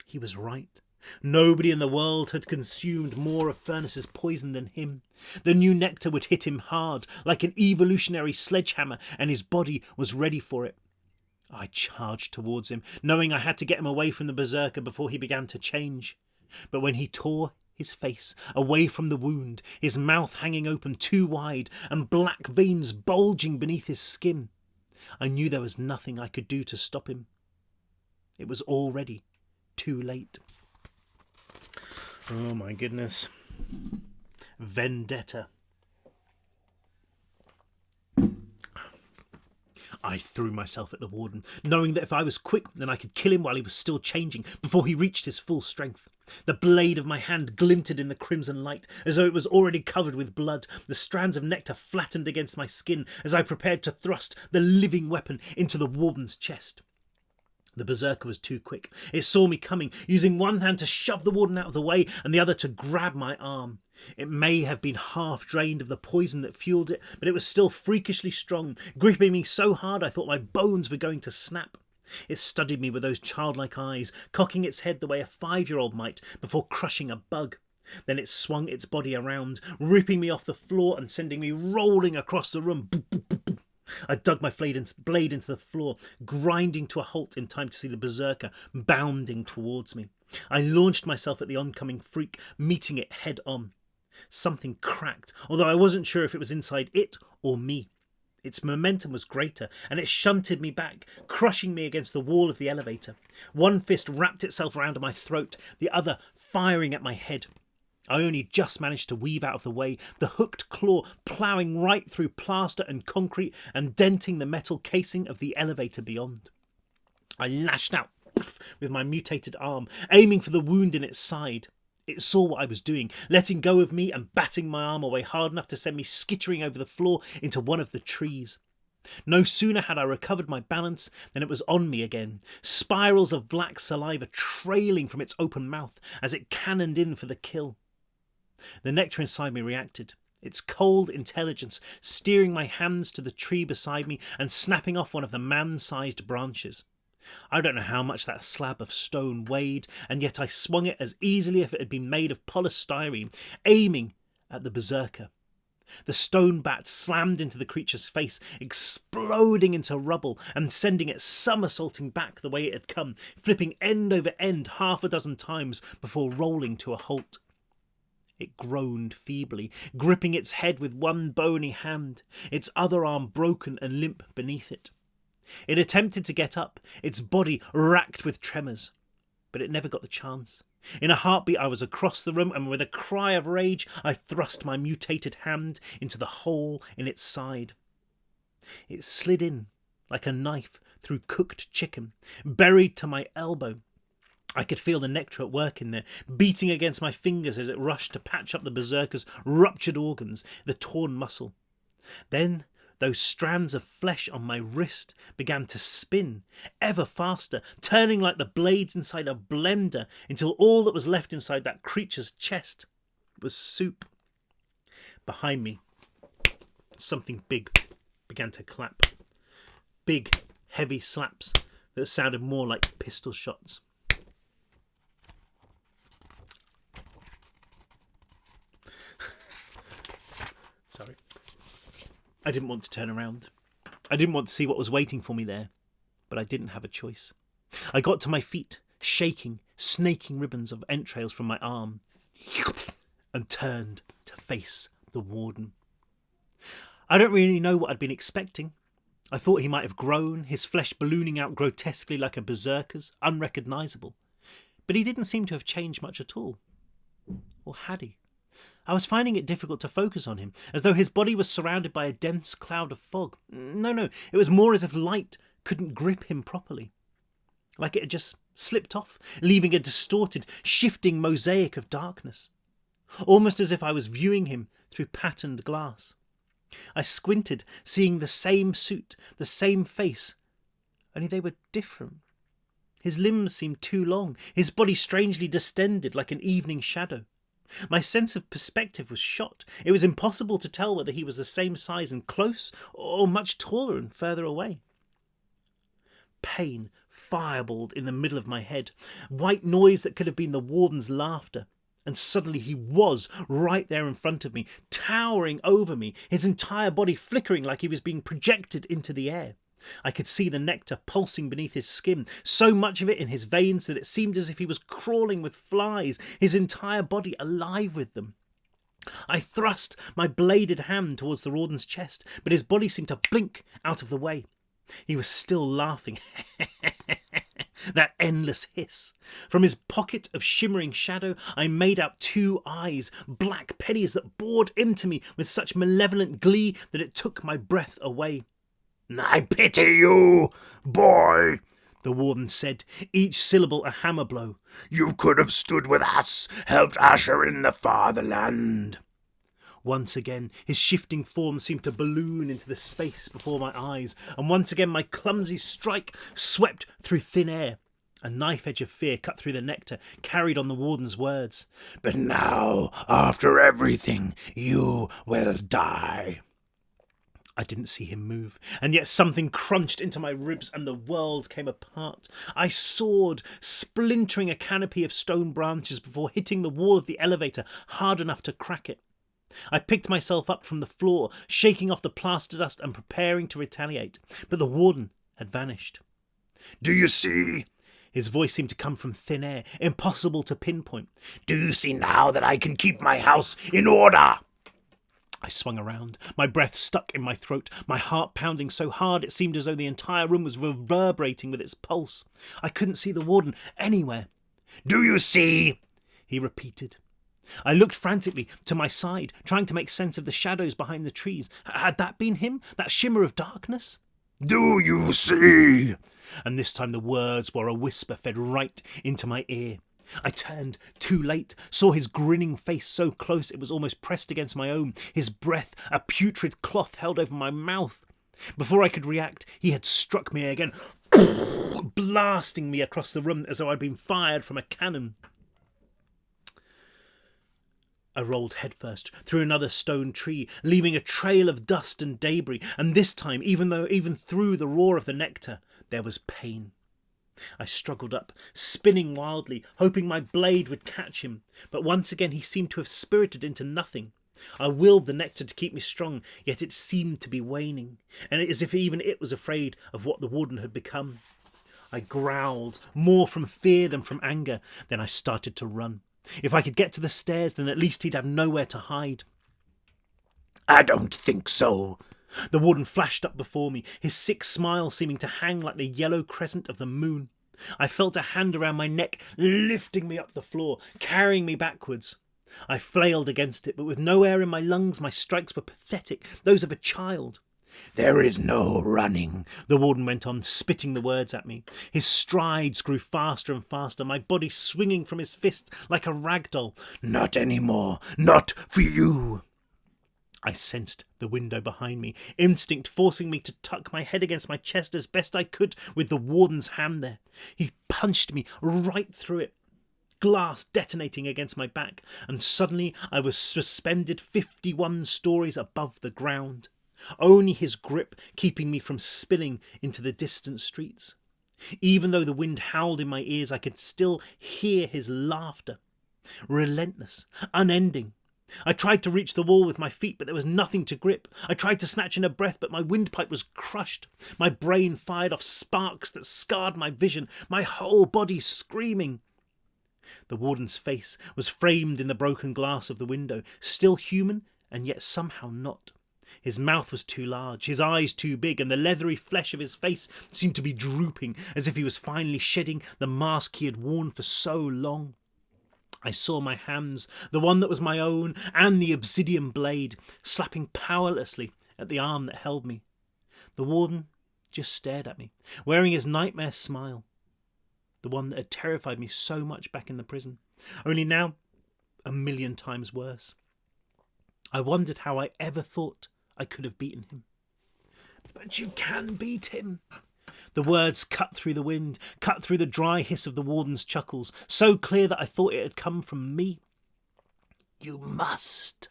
He was right. Nobody in the world had consumed more of Furness's poison than him. The new nectar would hit him hard, like an evolutionary sledgehammer, and his body was ready for it. I charged towards him, knowing I had to get him away from the berserker before he began to change. But when he tore his face away from the wound, his mouth hanging open too wide and black veins bulging beneath his skin, I knew there was nothing I could do to stop him. It was already too late. Oh my goodness. Vendetta. I threw myself at the warden, knowing that if I was quick, then I could kill him while he was still changing, before he reached his full strength. The blade of my hand glinted in the crimson light, as though it was already covered with blood. The strands of nectar flattened against my skin as I prepared to thrust the living weapon into the warden's chest. The berserker was too quick. It saw me coming, using one hand to shove the warden out of the way and the other to grab my arm. It may have been half drained of the poison that fueled it, but it was still freakishly strong, gripping me so hard I thought my bones were going to snap. It studied me with those childlike eyes, cocking its head the way a 5-year-old might before crushing a bug. Then it swung its body around, ripping me off the floor and sending me rolling across the room. I dug my blade into the floor, grinding to a halt in time to see the berserker bounding towards me. I launched myself at the oncoming freak, meeting it head on. Something cracked, although I wasn't sure if it was inside it or me. Its momentum was greater, and it shunted me back, crushing me against the wall of the elevator. One fist wrapped itself around my throat, the other firing at my head. I only just managed to weave out of the way, the hooked claw ploughing right through plaster and concrete and denting the metal casing of the elevator beyond. I lashed out with my mutated arm, aiming for the wound in its side. It saw what I was doing, letting go of me and batting my arm away hard enough to send me skittering over the floor into one of the trees. No sooner had I recovered my balance than it was on me again, spirals of black saliva trailing from its open mouth as it cannoned in for the kill. The nectar inside me reacted, its cold intelligence steering my hands to the tree beside me and snapping off one of the man-sized branches. I don't know how much that slab of stone weighed, and yet I swung it as easily as if it had been made of polystyrene, aiming at the berserker. The stone bat slammed into the creature's face, exploding into rubble and sending it somersaulting back the way it had come, flipping end over end half a dozen times before rolling to a halt. It groaned feebly, gripping its head with one bony hand, its other arm broken and limp beneath it. It attempted to get up, its body racked with tremors, but it never got the chance. In a heartbeat I was across the room, and with a cry of rage I thrust my mutated hand into the hole in its side. It slid in like a knife through cooked chicken, buried to my elbow. I could feel the nectar at work in there, beating against my fingers as it rushed to patch up the berserker's ruptured organs, the torn muscle. Then those strands of flesh on my wrist began to spin, ever faster, turning like the blades inside a blender until all that was left inside that creature's chest was soup. Behind me, something big began to clap. Big, heavy slaps that sounded more like pistol shots. Sorry. I didn't want to turn around. I didn't want to see what was waiting for me there, but I didn't have a choice. I got to my feet, shaking, snaking ribbons of entrails from my arm, and turned to face the warden. I don't really know what I'd been expecting. I thought he might have grown, his flesh ballooning out grotesquely like a berserker's, unrecognisable. But he didn't seem to have changed much at all. Or had he? I was finding it difficult to focus on him, as though his body was surrounded by a dense cloud of fog. No, it was more as if light couldn't grip him properly. Like it had just slipped off, leaving a distorted, shifting mosaic of darkness. Almost as if I was viewing him through patterned glass. I squinted, seeing the same suit, the same face, only they were different. His limbs seemed too long, his body strangely distended like an evening shadow. My sense of perspective was shot. It was impossible to tell whether he was the same size and close, or much taller and further away. Pain fireballed in the middle of my head, white noise that could have been the warden's laughter, and suddenly he was right there in front of me, towering over me, his entire body flickering like he was being projected into the air. I could see the nectar pulsing beneath his skin, so much of it in his veins that it seemed as if he was crawling with flies, his entire body alive with them. I thrust my bladed hand towards the warden's chest, but his body seemed to blink out of the way. He was still laughing. That endless hiss. From his pocket of shimmering shadow, I made out two eyes, black pennies that bored into me with such malevolent glee that it took my breath away. "I pity you, boy," the warden said, each syllable a hammer blow. "You could have stood with us, helped usher in the fatherland." Once again, his shifting form seemed to balloon into the space before my eyes, and once again my clumsy strike swept through thin air. A knife edge of fear cut through the nectar, carried on the warden's words. "But now, after everything, you will die." I didn't see him move, and yet something crunched into my ribs and the world came apart. I soared, splintering a canopy of stone branches before hitting the wall of the elevator hard enough to crack it. I picked myself up from the floor, shaking off the plaster dust and preparing to retaliate, but the warden had vanished. "Do you see?" His voice seemed to come from thin air, impossible to pinpoint. "Do you see now that I can keep my house in order?" I swung around, my breath stuck in my throat, my heart pounding so hard it seemed as though the entire room was reverberating with its pulse. I couldn't see the warden anywhere. "Do you see?" he repeated. I looked frantically to my side, trying to make sense of the shadows behind the trees. Had that been him? That shimmer of darkness? "Do you see?" And this time the words were a whisper fed right into my ear. I turned too late, saw his grinning face so close it was almost pressed against my own, his breath a putrid cloth held over my mouth. Before I could react, he had struck me again, blasting me across the room as though I'd been fired from a cannon. I rolled headfirst through another stone tree, leaving a trail of dust and debris, and this time, even through the roar of the nectar, there was pain. I struggled up, spinning wildly, hoping my blade would catch him, but once again he seemed to have spirited into nothing. I willed the nectar to keep me strong, yet it seemed to be waning, and as if even it was afraid of what the warden had become. I growled, more from fear than from anger. Then I started to run. If I could get to the stairs, then at least he'd have nowhere to hide. "I don't think so." The warden flashed up before me, his sick smile seeming to hang like the yellow crescent of the moon. I felt a hand around my neck, lifting me up the floor, carrying me backwards. I flailed against it, but with no air in my lungs, my strikes were pathetic, those of a child. "There is no running," the warden went on, spitting the words at me. His strides grew faster and faster, my body swinging from his fist like a rag doll. "Not anymore. Not for you." I sensed the window behind me, instinct forcing me to tuck my head against my chest as best I could with the warden's hand there. He punched me right through it, glass detonating against my back, and suddenly I was suspended 51 stories above the ground. Only his grip keeping me from spilling into the distant streets. Even though the wind howled in my ears, I could still hear his laughter. Relentless, unending. I tried to reach the wall with my feet, but there was nothing to grip. I tried to snatch in a breath, but my windpipe was crushed. My brain fired off sparks that scarred my vision, my whole body screaming. The warden's face was framed in the broken glass of the window, still human and yet somehow not. His mouth was too large, his eyes too big, and the leathery flesh of his face seemed to be drooping, as if he was finally shedding the mask he had worn for so long. I saw my hands, the one that was my own, and the obsidian blade, slapping powerlessly at the arm that held me. The warden just stared at me, wearing his nightmare smile, the one that had terrified me so much back in the prison, only now 1,000,000 times worse. I wondered how I ever thought I could have beaten him. "But you can beat him." The words cut through the wind, cut through the dry hiss of the warden's chuckles, so clear that I thought it had come from me. "You must."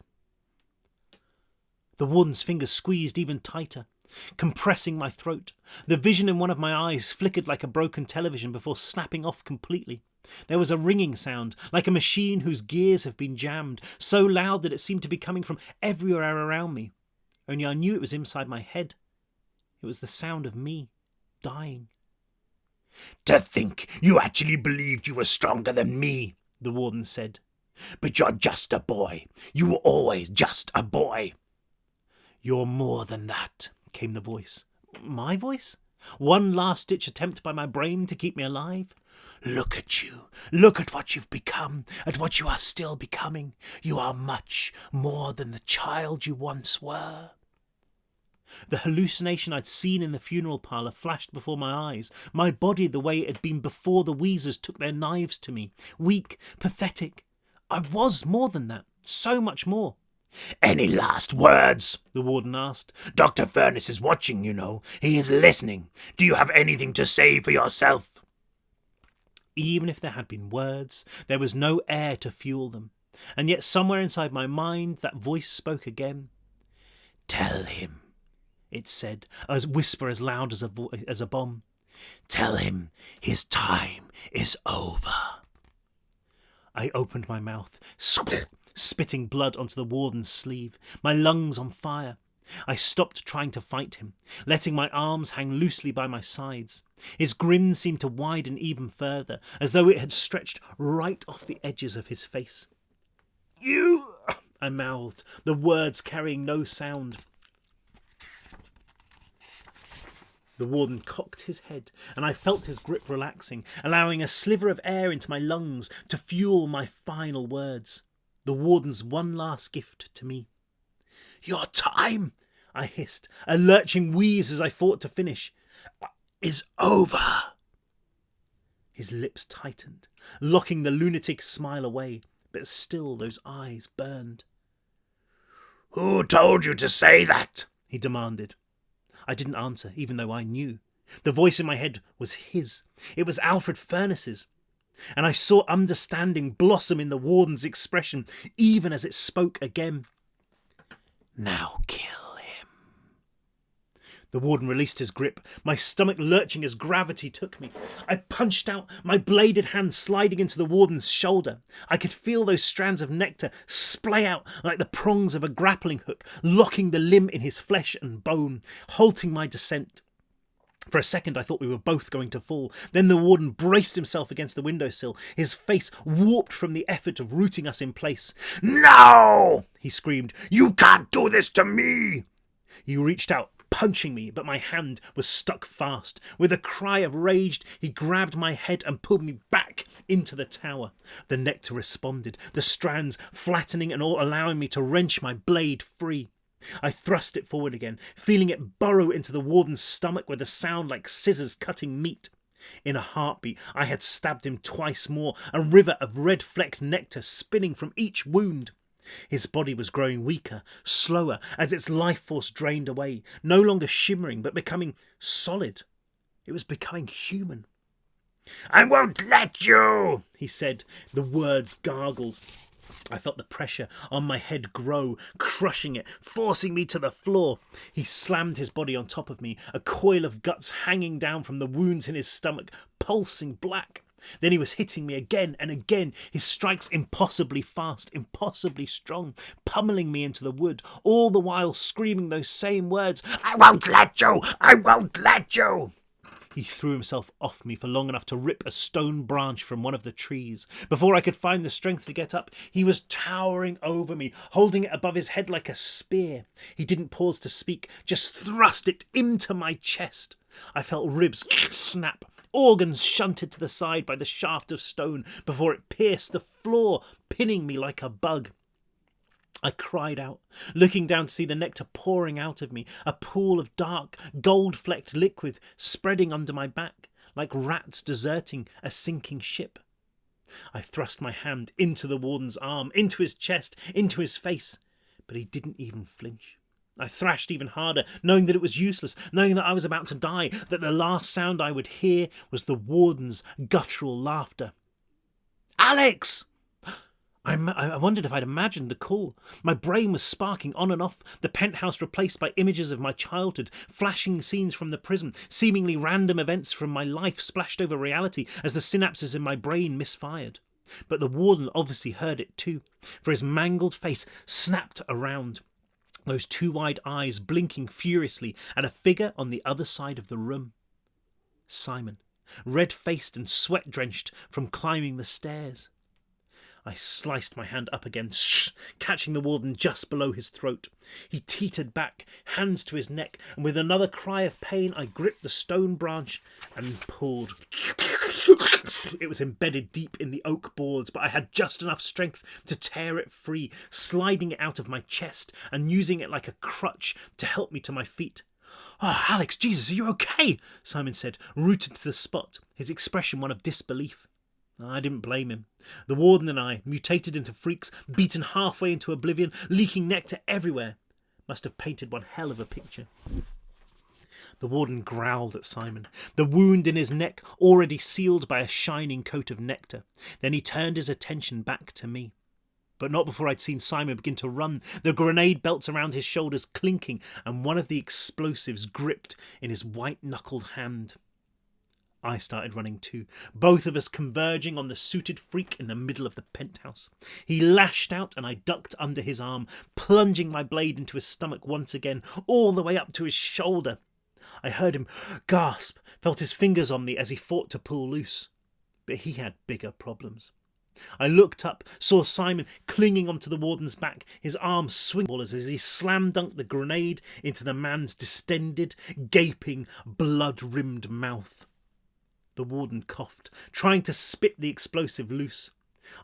The warden's fingers squeezed even tighter, compressing my throat. The vision in one of my eyes flickered like a broken television before snapping off completely. There was a ringing sound, like a machine whose gears have been jammed, so loud that it seemed to be coming from everywhere around me. Only I knew it was inside my head. It was the sound of me dying. "To think you actually believed you were stronger than me," the warden said. "But you're just a boy. You were always just a boy." "You're more than that," came the voice. My voice? One last-ditch attempt by my brain to keep me alive? "Look at you. Look at what you've become, at what you are still becoming. You are much more than the child you once were." The hallucination I'd seen in the funeral parlour flashed before my eyes, my body the way it had been before the Weezers took their knives to me, weak, pathetic. I was more than that, so much more. "Any last words?" the warden asked. "Dr. Furness is watching, you know. He is listening. Do you have anything to say for yourself?" Even if there had been words, there was no air to fuel them. And yet somewhere inside my mind that voice spoke again. "Tell him," it said, a whisper as loud as a bomb. "Tell him his time is over." I opened my mouth, spitting blood onto the warden's sleeve, my lungs on fire. I stopped trying to fight him, letting my arms hang loosely by my sides. His grin seemed to widen even further, as though it had stretched right off the edges of his face. "You!" I mouthed, the words carrying no sound. The warden cocked his head, and I felt his grip relaxing, allowing a sliver of air into my lungs to fuel my final words. The warden's one last gift to me. "Your time," I hissed, a lurching wheeze as I fought to finish, "is over." His lips tightened, locking the lunatic smile away, but still those eyes burned. "Who told you to say that?" he demanded. I didn't answer, even though I knew. The voice in my head was his. It was Alfred Furness's. And I saw understanding blossom in the warden's expression, even as it spoke again. "Now kill him." The warden released his grip, my stomach lurching as gravity took me. I punched out, my bladed hand sliding into the warden's shoulder. I could feel those strands of nectar splay out like the prongs of a grappling hook, locking the limb in his flesh and bone, halting my descent. For a second I thought we were both going to fall. Then the warden braced himself against the windowsill, his face warped from the effort of rooting us in place. "No!" he screamed. "You can't do this to me!" He reached out, punching me, but my hand was stuck fast. With a cry of rage, he grabbed my head and pulled me back into the tower. The nectar responded, the strands flattening and all allowing me to wrench my blade free. I thrust it forward again, feeling it burrow into the warden's stomach with a sound like scissors cutting meat. In a heartbeat, I had stabbed him twice more, a river of red-flecked nectar spinning from each wound. His body was growing weaker, slower, as its life force drained away, no longer shimmering, but becoming solid. It was becoming human. "I won't let you," he said. The words gargled. I felt the pressure on my head grow, crushing it, forcing me to the floor. He slammed his body on top of me, a coil of guts hanging down from the wounds in his stomach, pulsing black. Then he was hitting me again and again, his strikes impossibly fast, impossibly strong, pummeling me into the wood, all the while screaming those same words. "I won't let you! I won't let you!" He threw himself off me for long enough to rip a stone branch from one of the trees. Before I could find the strength to get up, he was towering over me, holding it above his head like a spear. He didn't pause to speak, just thrust it into my chest. I felt ribs snap, organs shunted to the side by the shaft of stone before it pierced the floor, pinning me like a bug. I cried out, looking down to see the nectar pouring out of me, a pool of dark, gold-flecked liquid spreading under my back, like rats deserting a sinking ship. I thrust my hand into the warden's arm, into his chest, into his face, but he didn't even flinch. I thrashed even harder, knowing that it was useless, knowing that I was about to die, that the last sound I would hear was the warden's guttural laughter. "Alex!" I wondered if I'd imagined the call. My brain was sparking on and off, the penthouse replaced by images of my childhood, flashing scenes from the prison, seemingly random events from my life splashed over reality as the synapses in my brain misfired. But the warden obviously heard it too, for his mangled face snapped around, those two wide eyes blinking furiously at a figure on the other side of the room. Simon, red-faced and sweat-drenched from climbing the stairs. I sliced my hand up again, catching the warden just below his throat. He teetered back, hands to his neck, and with another cry of pain I gripped the stone branch and pulled. It was embedded deep in the oak boards, but I had just enough strength to tear it free, sliding it out of my chest and using it like a crutch to help me to my feet. "Oh, Alex, Jesus, are you okay?" Simon said, rooted to the spot, his expression one of disbelief. I didn't blame him. The warden and I, mutated into freaks, beaten halfway into oblivion, leaking nectar everywhere, must have painted one hell of a picture. The warden growled at Simon, the wound in his neck already sealed by a shining coat of nectar. Then he turned his attention back to me. But not before I'd seen Simon begin to run, the grenade belts around his shoulders clinking and one of the explosives gripped in his white-knuckled hand. I started running too, both of us converging on the suited freak in the middle of the penthouse. He lashed out and I ducked under his arm, plunging my blade into his stomach once again, all the way up to his shoulder. I heard him gasp, felt his fingers on me as he fought to pull loose. But he had bigger problems. I looked up, saw Simon clinging onto the warden's back, his arm swinging as he slam-dunked the grenade into the man's distended, gaping, blood-rimmed mouth. The warden coughed, trying to spit the explosive loose.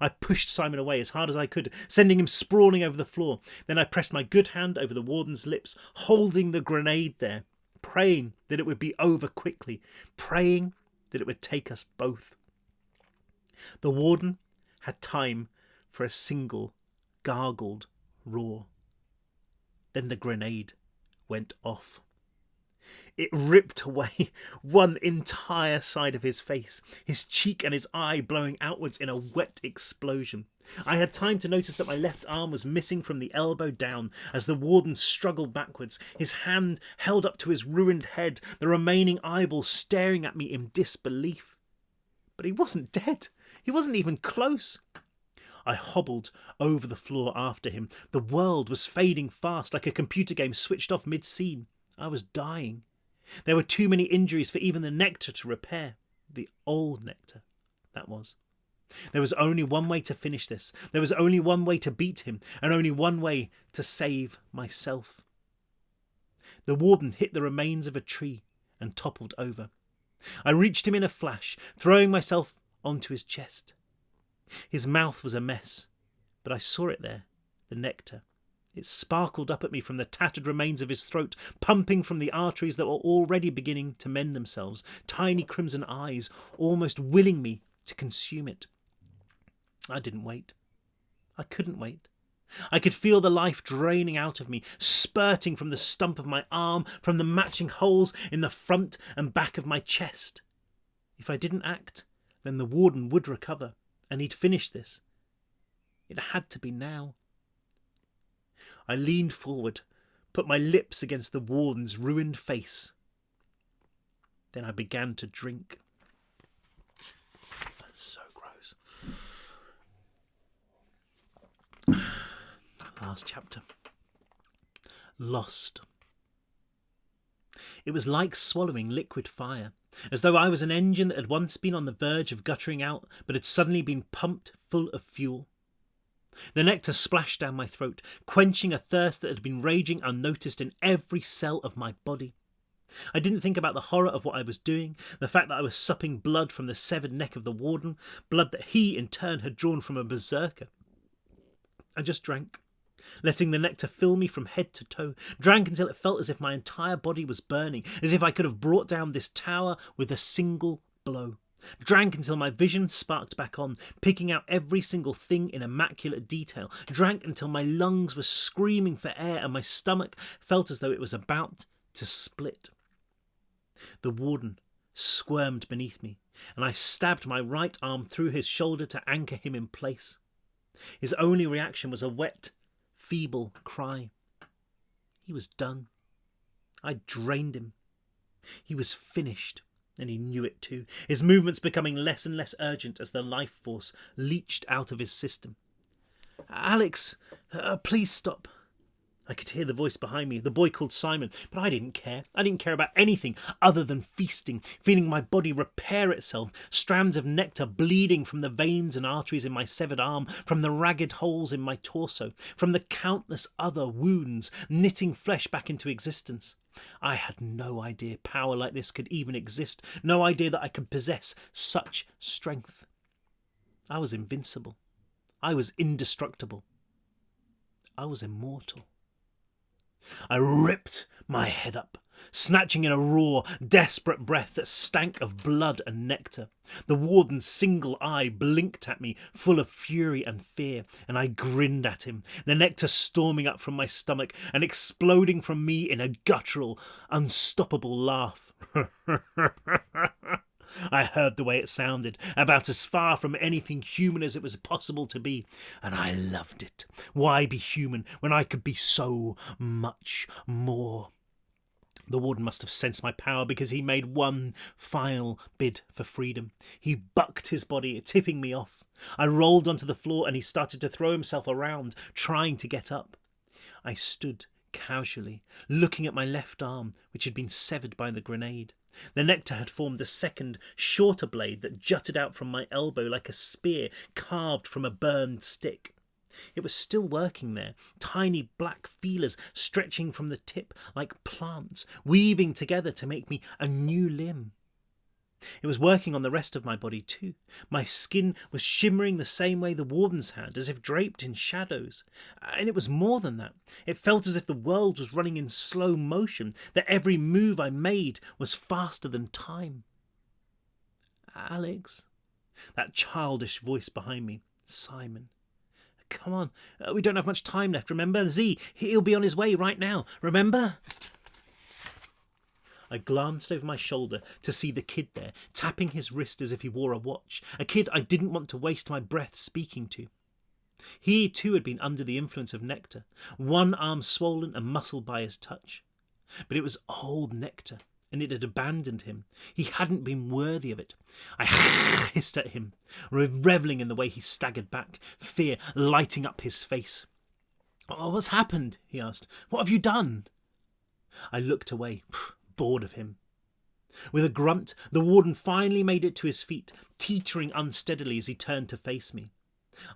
I pushed Simon away as hard as I could, sending him sprawling over the floor. Then I pressed my good hand over the warden's lips, holding the grenade there, praying that it would be over quickly, praying that it would take us both. The warden had time for a single gargled roar. Then the grenade went off. It ripped away one entire side of his face, his cheek and his eye blowing outwards in a wet explosion. I had time to notice that my left arm was missing from the elbow down as the warden struggled backwards, his hand held up to his ruined head, the remaining eyeball staring at me in disbelief. But he wasn't dead. He wasn't even close. I hobbled over the floor after him. The world was fading fast, like a computer game switched off mid-scene. I was dying. There were too many injuries for even the nectar to repair. The old nectar, that was. There was only one way to finish this. There was only one way to beat him, and only one way to save myself. The warden hit the remains of a tree and toppled over. I reached him in a flash, throwing myself onto his chest. His mouth was a mess, but I saw it there, the nectar. It sparkled up at me from the tattered remains of his throat, pumping from the arteries that were already beginning to mend themselves, tiny crimson eyes almost willing me to consume it. I didn't wait. I couldn't wait. I could feel the life draining out of me, spurting from the stump of my arm, from the matching holes in the front and back of my chest. If I didn't act, then the warden would recover, and he'd finish this. It had to be now. I leaned forward, put my lips against the warden's ruined face. Then I began to drink. That's so gross. Last chapter. Lost. It was like swallowing liquid fire, as though I was an engine that had once been on the verge of guttering out, but had suddenly been pumped full of fuel. The nectar splashed down my throat, quenching a thirst that had been raging unnoticed in every cell of my body. I didn't think about the horror of what I was doing, the fact that I was supping blood from the severed neck of the warden, blood that he in turn had drawn from a berserker. I just drank, letting the nectar fill me from head to toe, drank until it felt as if my entire body was burning, as if I could have brought down this tower with a single blow. Drank until my vision sparked back on, picking out every single thing in immaculate detail. Drank until my lungs were screaming for air and my stomach felt as though it was about to split. The warden squirmed beneath me, and I stabbed my right arm through his shoulder to anchor him in place. His only reaction was a wet, feeble cry. He was done. I drained him. He was finished. And he knew it too, his movements becoming less and less urgent as the life force leached out of his system. "Alex, please stop." I could hear the voice behind me, the boy called Simon, but I didn't care. I didn't care about anything other than feasting, feeling my body repair itself, strands of nectar bleeding from the veins and arteries in my severed arm, from the ragged holes in my torso, from the countless other wounds knitting flesh back into existence. I had no idea power like this could even exist, no idea that I could possess such strength. I was invincible. I was indestructible. I was immortal. I ripped my head up, snatching in a raw, desperate breath that stank of blood and nectar. The warden's single eye blinked at me, full of fury and fear, and I grinned at him, the nectar storming up from my stomach and exploding from me in a guttural, unstoppable laugh. I heard the way it sounded, about as far from anything human as it was possible to be, and I loved it. Why be human when I could be so much more? The warden must have sensed my power, because he made one final bid for freedom. He bucked his body, tipping me off. I rolled onto the floor and he started to throw himself around, trying to get up. I stood casually, looking at my left arm, which had been severed by the grenade. The nectar had formed a second, shorter blade that jutted out from my elbow like a spear carved from a burned stick. It was still working there, tiny black feelers stretching from the tip like plants, weaving together to make me a new limb. It was working on the rest of my body too. My skin was shimmering the same way the warden's had, as if draped in shadows. And it was more than that. It felt as if the world was running in slow motion, that every move I made was faster than time. Alex? That childish voice behind me. Simon. Come on, we don't have much time left, remember? Z, he'll be on his way right now, remember? I glanced over my shoulder to see the kid there, tapping his wrist as if he wore a watch, a kid I didn't want to waste my breath speaking to. He too had been under the influence of nectar, one arm swollen and muscled by his touch. But it was old nectar, and it had abandoned him. He hadn't been worthy of it. I hissed at him, revelling in the way he staggered back, fear lighting up his face. "Oh, what's happened?" he asked. "What have you done?" I looked away, bored of him. With a grunt, the warden finally made it to his feet, teetering unsteadily as he turned to face me.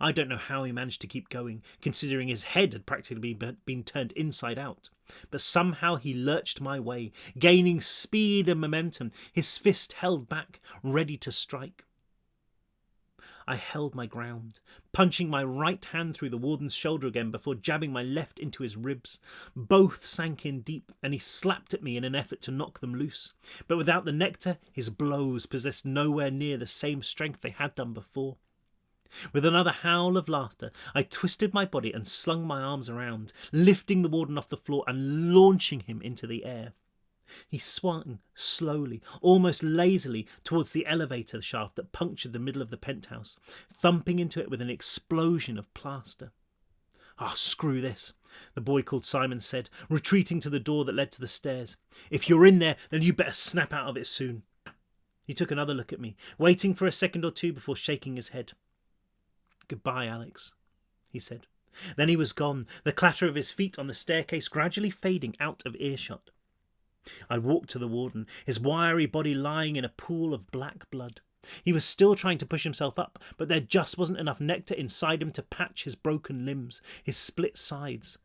I don't know how he managed to keep going, considering his head had practically been turned inside out. But somehow he lurched my way, gaining speed and momentum, his fist held back, ready to strike. I held my ground, punching my right hand through the warden's shoulder again before jabbing my left into his ribs. Both sank in deep, and he slapped at me in an effort to knock them loose. But without the nectar, his blows possessed nowhere near the same strength they had done before. With another howl of laughter, I twisted my body and slung my arms around, lifting the warden off the floor and launching him into the air. He swung slowly, almost lazily, towards the elevator shaft that punctured the middle of the penthouse, thumping into it with an explosion of plaster. "Ah, screw this," the boy called Simon said, retreating to the door that led to the stairs. "If you're in there, then you better snap out of it soon." He took another look at me, waiting for a second or two before shaking his head. "Goodbye, Alex," he said. Then he was gone, the clatter of his feet on the staircase gradually fading out of earshot. I walked to the warden, his wiry body lying in a pool of black blood. He was still trying to push himself up, but there just wasn't enough nectar inside him to patch his broken limbs, his split sides.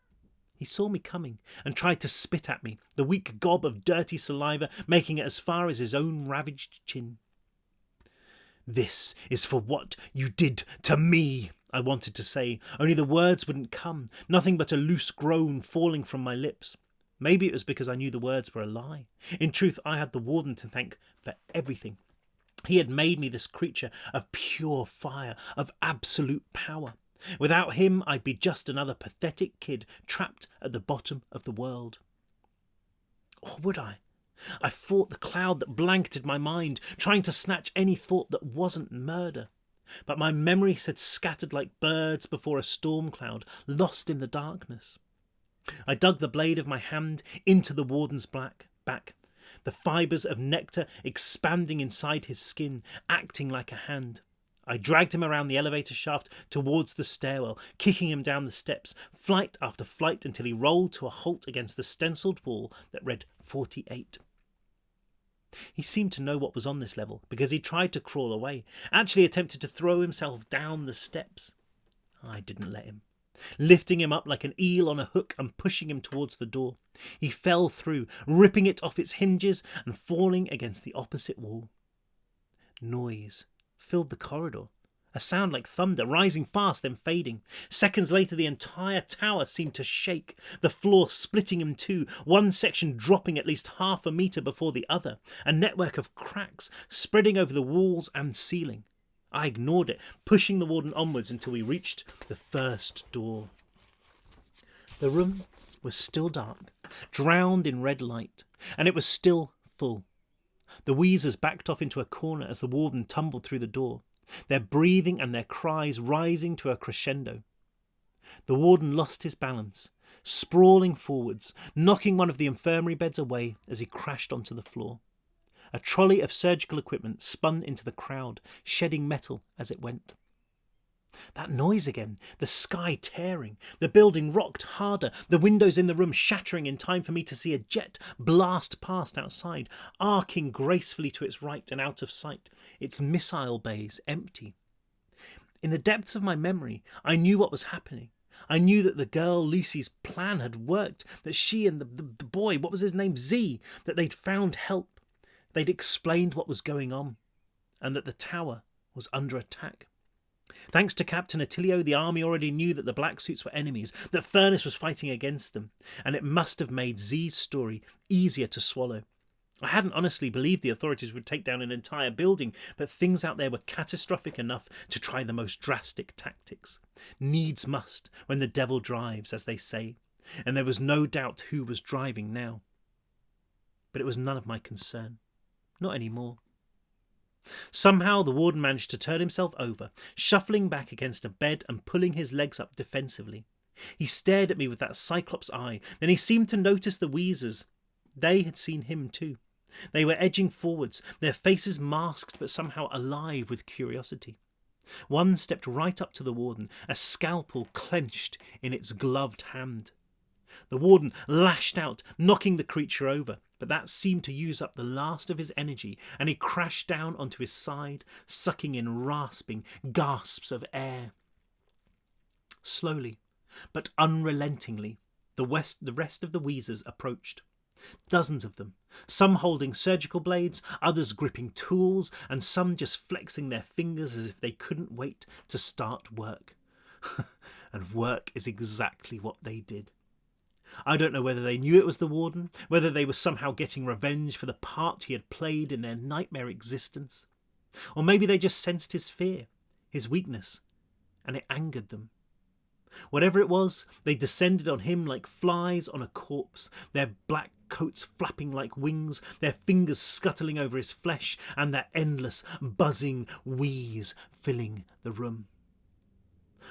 He saw me coming and tried to spit at me, the weak gob of dirty saliva making it as far as his own ravaged chin. "This is for what you did to me," I wanted to say, only the words wouldn't come, nothing but a loose groan falling from my lips. Maybe it was because I knew the words were a lie. In truth, I had the warden to thank for everything. He had made me this creature of pure fire, of absolute power. Without him, I'd be just another pathetic kid trapped at the bottom of the world. Or would I? I fought the cloud that blanketed my mind, trying to snatch any thought that wasn't murder. But my memories had scattered like birds before a storm cloud, lost in the darkness. I dug the blade of my hand into the warden's back, the fibres of nectar expanding inside his skin, acting like a hand. I dragged him around the elevator shaft towards the stairwell, kicking him down the steps, flight after flight, until he rolled to a halt against the stencilled wall that read 48. He seemed to know what was on this level, because he tried to crawl away, actually attempted to throw himself down the steps. I didn't let him. Lifting him up like an eel on a hook and pushing him towards the door. He fell through, ripping it off its hinges and falling against the opposite wall. Noise filled the corridor, a sound like thunder, rising fast then fading. Seconds later the entire tower seemed to shake, the floor splitting in two, one section dropping at least half a metre before the other, a network of cracks spreading over the walls and ceiling. I ignored it, pushing the warden onwards until we reached the first door. The room was still dark, drowned in red light, and it was still full. The wheezers backed off into a corner as the warden tumbled through the door, their breathing and their cries rising to a crescendo. The warden lost his balance, sprawling forwards, knocking one of the infirmary beds away as he crashed onto the floor. A trolley of surgical equipment spun into the crowd, shedding metal as it went. That noise again, the sky tearing, the building rocked harder, the windows in the room shattering in time for me to see a jet blast past outside, arcing gracefully to its right and out of sight, its missile bays empty. In the depths of my memory, I knew what was happening. I knew that the girl Lucy's plan had worked, that she and the boy, what was his name, Z, that they'd found help. They'd explained what was going on, and that the tower was under attack. Thanks to Captain Attilio, the army already knew that the Black Suits were enemies, that Furness was fighting against them, and it must have made Z's story easier to swallow. I hadn't honestly believed the authorities would take down an entire building, but things out there were catastrophic enough to try the most drastic tactics. Needs must, when the devil drives, as they say, and there was no doubt who was driving now. But it was none of my concern. Not anymore. Somehow the warden managed to turn himself over, shuffling back against a bed and pulling his legs up defensively. He stared at me with that cyclops eye, then he seemed to notice the wheezers. They had seen him too. They were edging forwards, their faces masked but somehow alive with curiosity. One stepped right up to the warden, a scalpel clenched in its gloved hand. The warden lashed out, knocking the creature over, but that seemed to use up the last of his energy, and he crashed down onto his side, sucking in rasping gasps of air. Slowly, but unrelentingly, the rest of the wheezers approached. Dozens of them, some holding surgical blades, others gripping tools, and some just flexing their fingers as if they couldn't wait to start work. And work is exactly what they did. I don't know whether they knew it was the warden, whether they were somehow getting revenge for the part he had played in their nightmare existence. Or maybe they just sensed his fear, his weakness, and it angered them. Whatever it was, they descended on him like flies on a corpse, their black coats flapping like wings, their fingers scuttling over his flesh, and their endless, buzzing wheeze filling the room.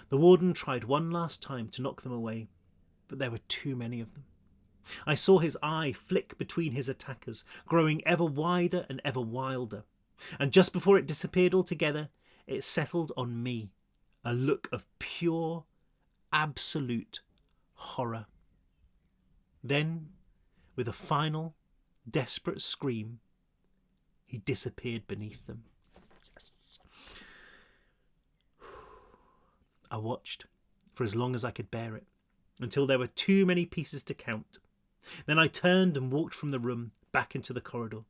The warden tried one last time to knock them away, but there were too many of them. I saw his eye flick between his attackers, growing ever wider and ever wilder, and just before it disappeared altogether, it settled on me, a look of pure, absolute horror. Then, with a final, desperate scream, he disappeared beneath them. I watched for as long as I could bear it, until there were too many pieces to count. Then I turned and walked from the room back into the corridor.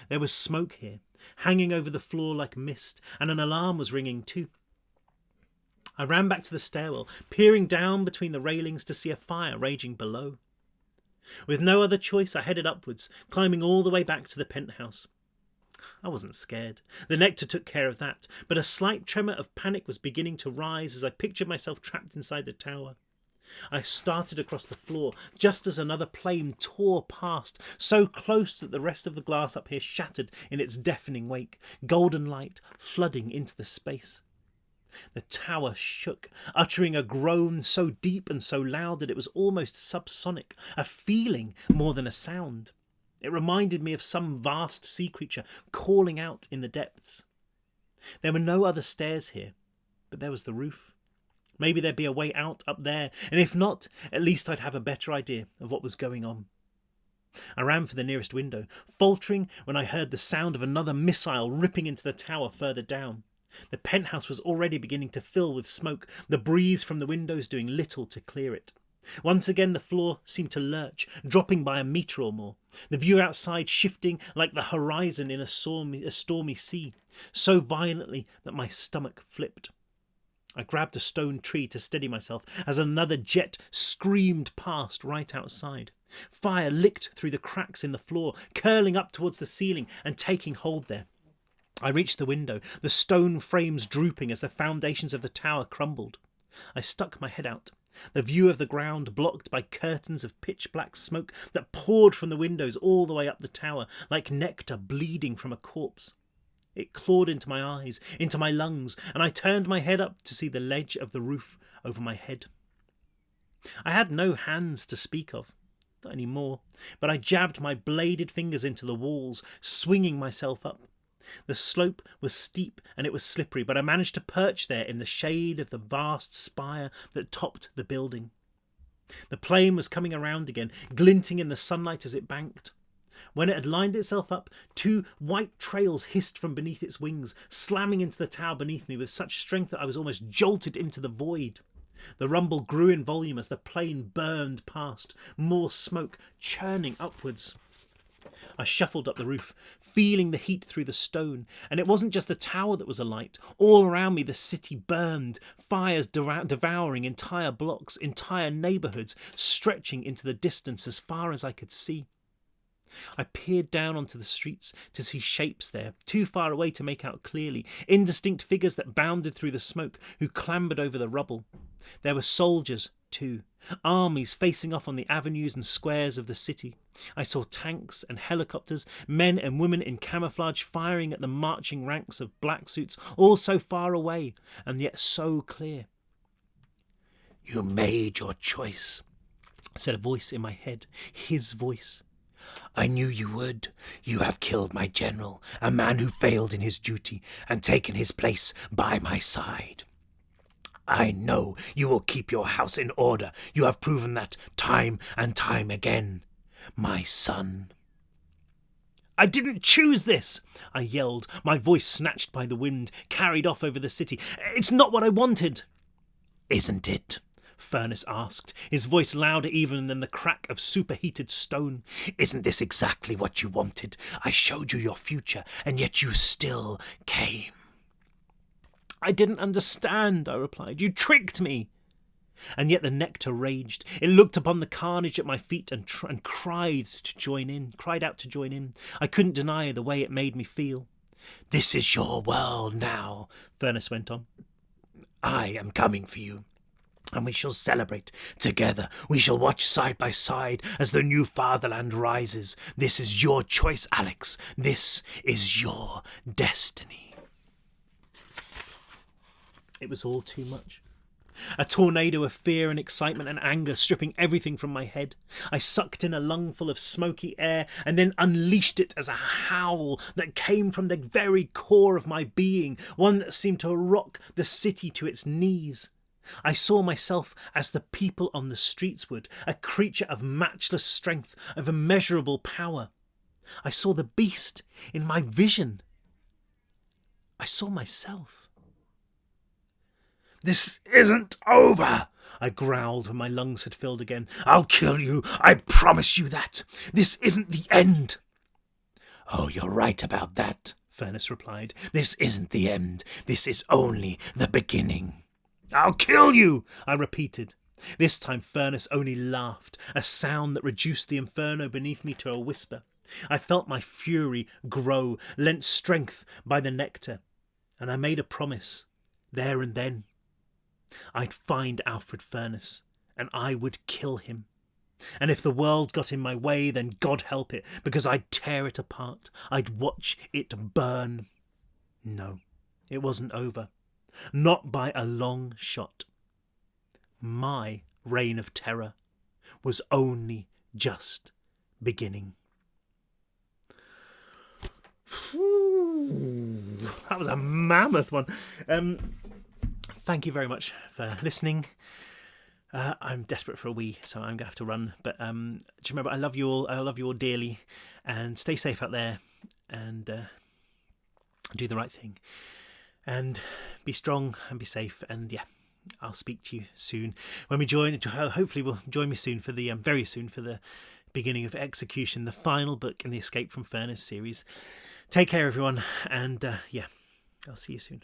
There was smoke here, hanging over the floor like mist, and an alarm was ringing too. I ran back to the stairwell, peering down between the railings to see a fire raging below. With no other choice, I headed upwards, climbing all the way back to the penthouse. I wasn't scared. The nectar took care of that, but a slight tremor of panic was beginning to rise as I pictured myself trapped inside the tower. I started across the floor just as another plane tore past, so close that the rest of the glass up here shattered in its deafening wake, golden light flooding into the space. The tower shook, uttering a groan so deep and so loud that it was almost subsonic, a feeling more than a sound. It reminded me of some vast sea creature calling out in the depths. There were no other stairs here, but there was the roof. Maybe there'd be a way out up there, and if not, at least I'd have a better idea of what was going on. I ran for the nearest window, faltering when I heard the sound of another missile ripping into the tower further down. The penthouse was already beginning to fill with smoke, the breeze from the windows doing little to clear it. Once again the floor seemed to lurch, dropping by a metre or more, the view outside shifting like the horizon in a stormy sea, so violently that my stomach flipped. I grabbed a stone tree to steady myself as another jet screamed past right outside. Fire licked through the cracks in the floor, curling up towards the ceiling and taking hold there. I reached the window, the stone frames drooping as the foundations of the tower crumbled. I stuck my head out, the view of the ground blocked by curtains of pitch-black smoke that poured from the windows all the way up the tower, like nectar bleeding from a corpse. It clawed into my eyes, into my lungs, and I turned my head up to see the ledge of the roof over my head. I had no hands to speak of. Not anymore, but I jabbed my bladed fingers into the walls, swinging myself up. The slope was steep and it was slippery, but I managed to perch there in the shade of the vast spire that topped the building. The plane was coming around again, glinting in the sunlight as it banked. When it had lined itself up, 2 white trails hissed from beneath its wings, slamming into the tower beneath me with such strength that I was almost jolted into the void. The rumble grew in volume as the plane burned past, more smoke churning upwards. I shuffled up the roof, feeling the heat through the stone, and it wasn't just the tower that was alight. All around me the city burned, fires devouring entire blocks, entire neighbourhoods, stretching into the distance as far as I could see. I peered down onto the streets to see shapes there, too far away to make out clearly, indistinct figures that bounded through the smoke, who clambered over the rubble. There were soldiers, too, armies facing off on the avenues and squares of the city. I saw tanks and helicopters, men and women in camouflage firing at the marching ranks of black suits, all so far away and yet so clear. "You made your choice," said a voice in my head, his voice. "I knew you would. You have killed my general, a man who failed in his duty, and taken his place by my side. I know you will keep your house in order. You have proven that time and time again, my son." "I didn't choose this!" I yelled, my voice snatched by the wind, carried off over the city. "It's not what I wanted." "Isn't it?" Furness asked, his voice louder even than the crack of superheated stone. "Isn't this exactly what you wanted? I showed you your future, and yet you still came." "I didn't understand," I replied. "You tricked me." And yet the nectar raged. It looked upon the carnage at my feet and cried out to join in. I couldn't deny the way it made me feel. "This is your world now," Furness went on. "I am coming for you, and we shall celebrate together. We shall watch side by side as the new fatherland rises. This is your choice, Alex. This is your destiny." It was all too much. A tornado of fear and excitement and anger stripping everything from my head. I sucked in a lungful of smoky air and then unleashed it as a howl that came from the very core of my being, one that seemed to rock the city to its knees. I saw myself as the people on the streets would, a creature of matchless strength, of immeasurable power. I saw the beast in my vision. I saw myself. "This isn't over," I growled when my lungs had filled again. "I'll kill you, I promise you that. This isn't the end." "Oh, you're right about that," Furness replied. "This isn't the end. This is only the beginning." "I'll kill you," I repeated. This time Furness only laughed, a sound that reduced the inferno beneath me to a whisper. I felt my fury grow, lent strength by the nectar, and I made a promise, there and then. I'd find Alfred Furness, and I would kill him. And if the world got in my way, then God help it, because I'd tear it apart. I'd watch it burn. No, it wasn't over. Not by a long shot. My reign of terror was only just beginning. That was a mammoth one. Thank you very much for listening. I'm desperate for a wee, so I'm going to have to run. But do you remember, I love you all. I love you all dearly. And stay safe out there. And do the right thing. And be strong and be safe. And yeah, I'll speak to you soon. When we join, hopefully will join me soon for the, very soon for the beginning of Execution, the final book in the Escape from Furness series. Take care, everyone. And yeah, I'll see you soon.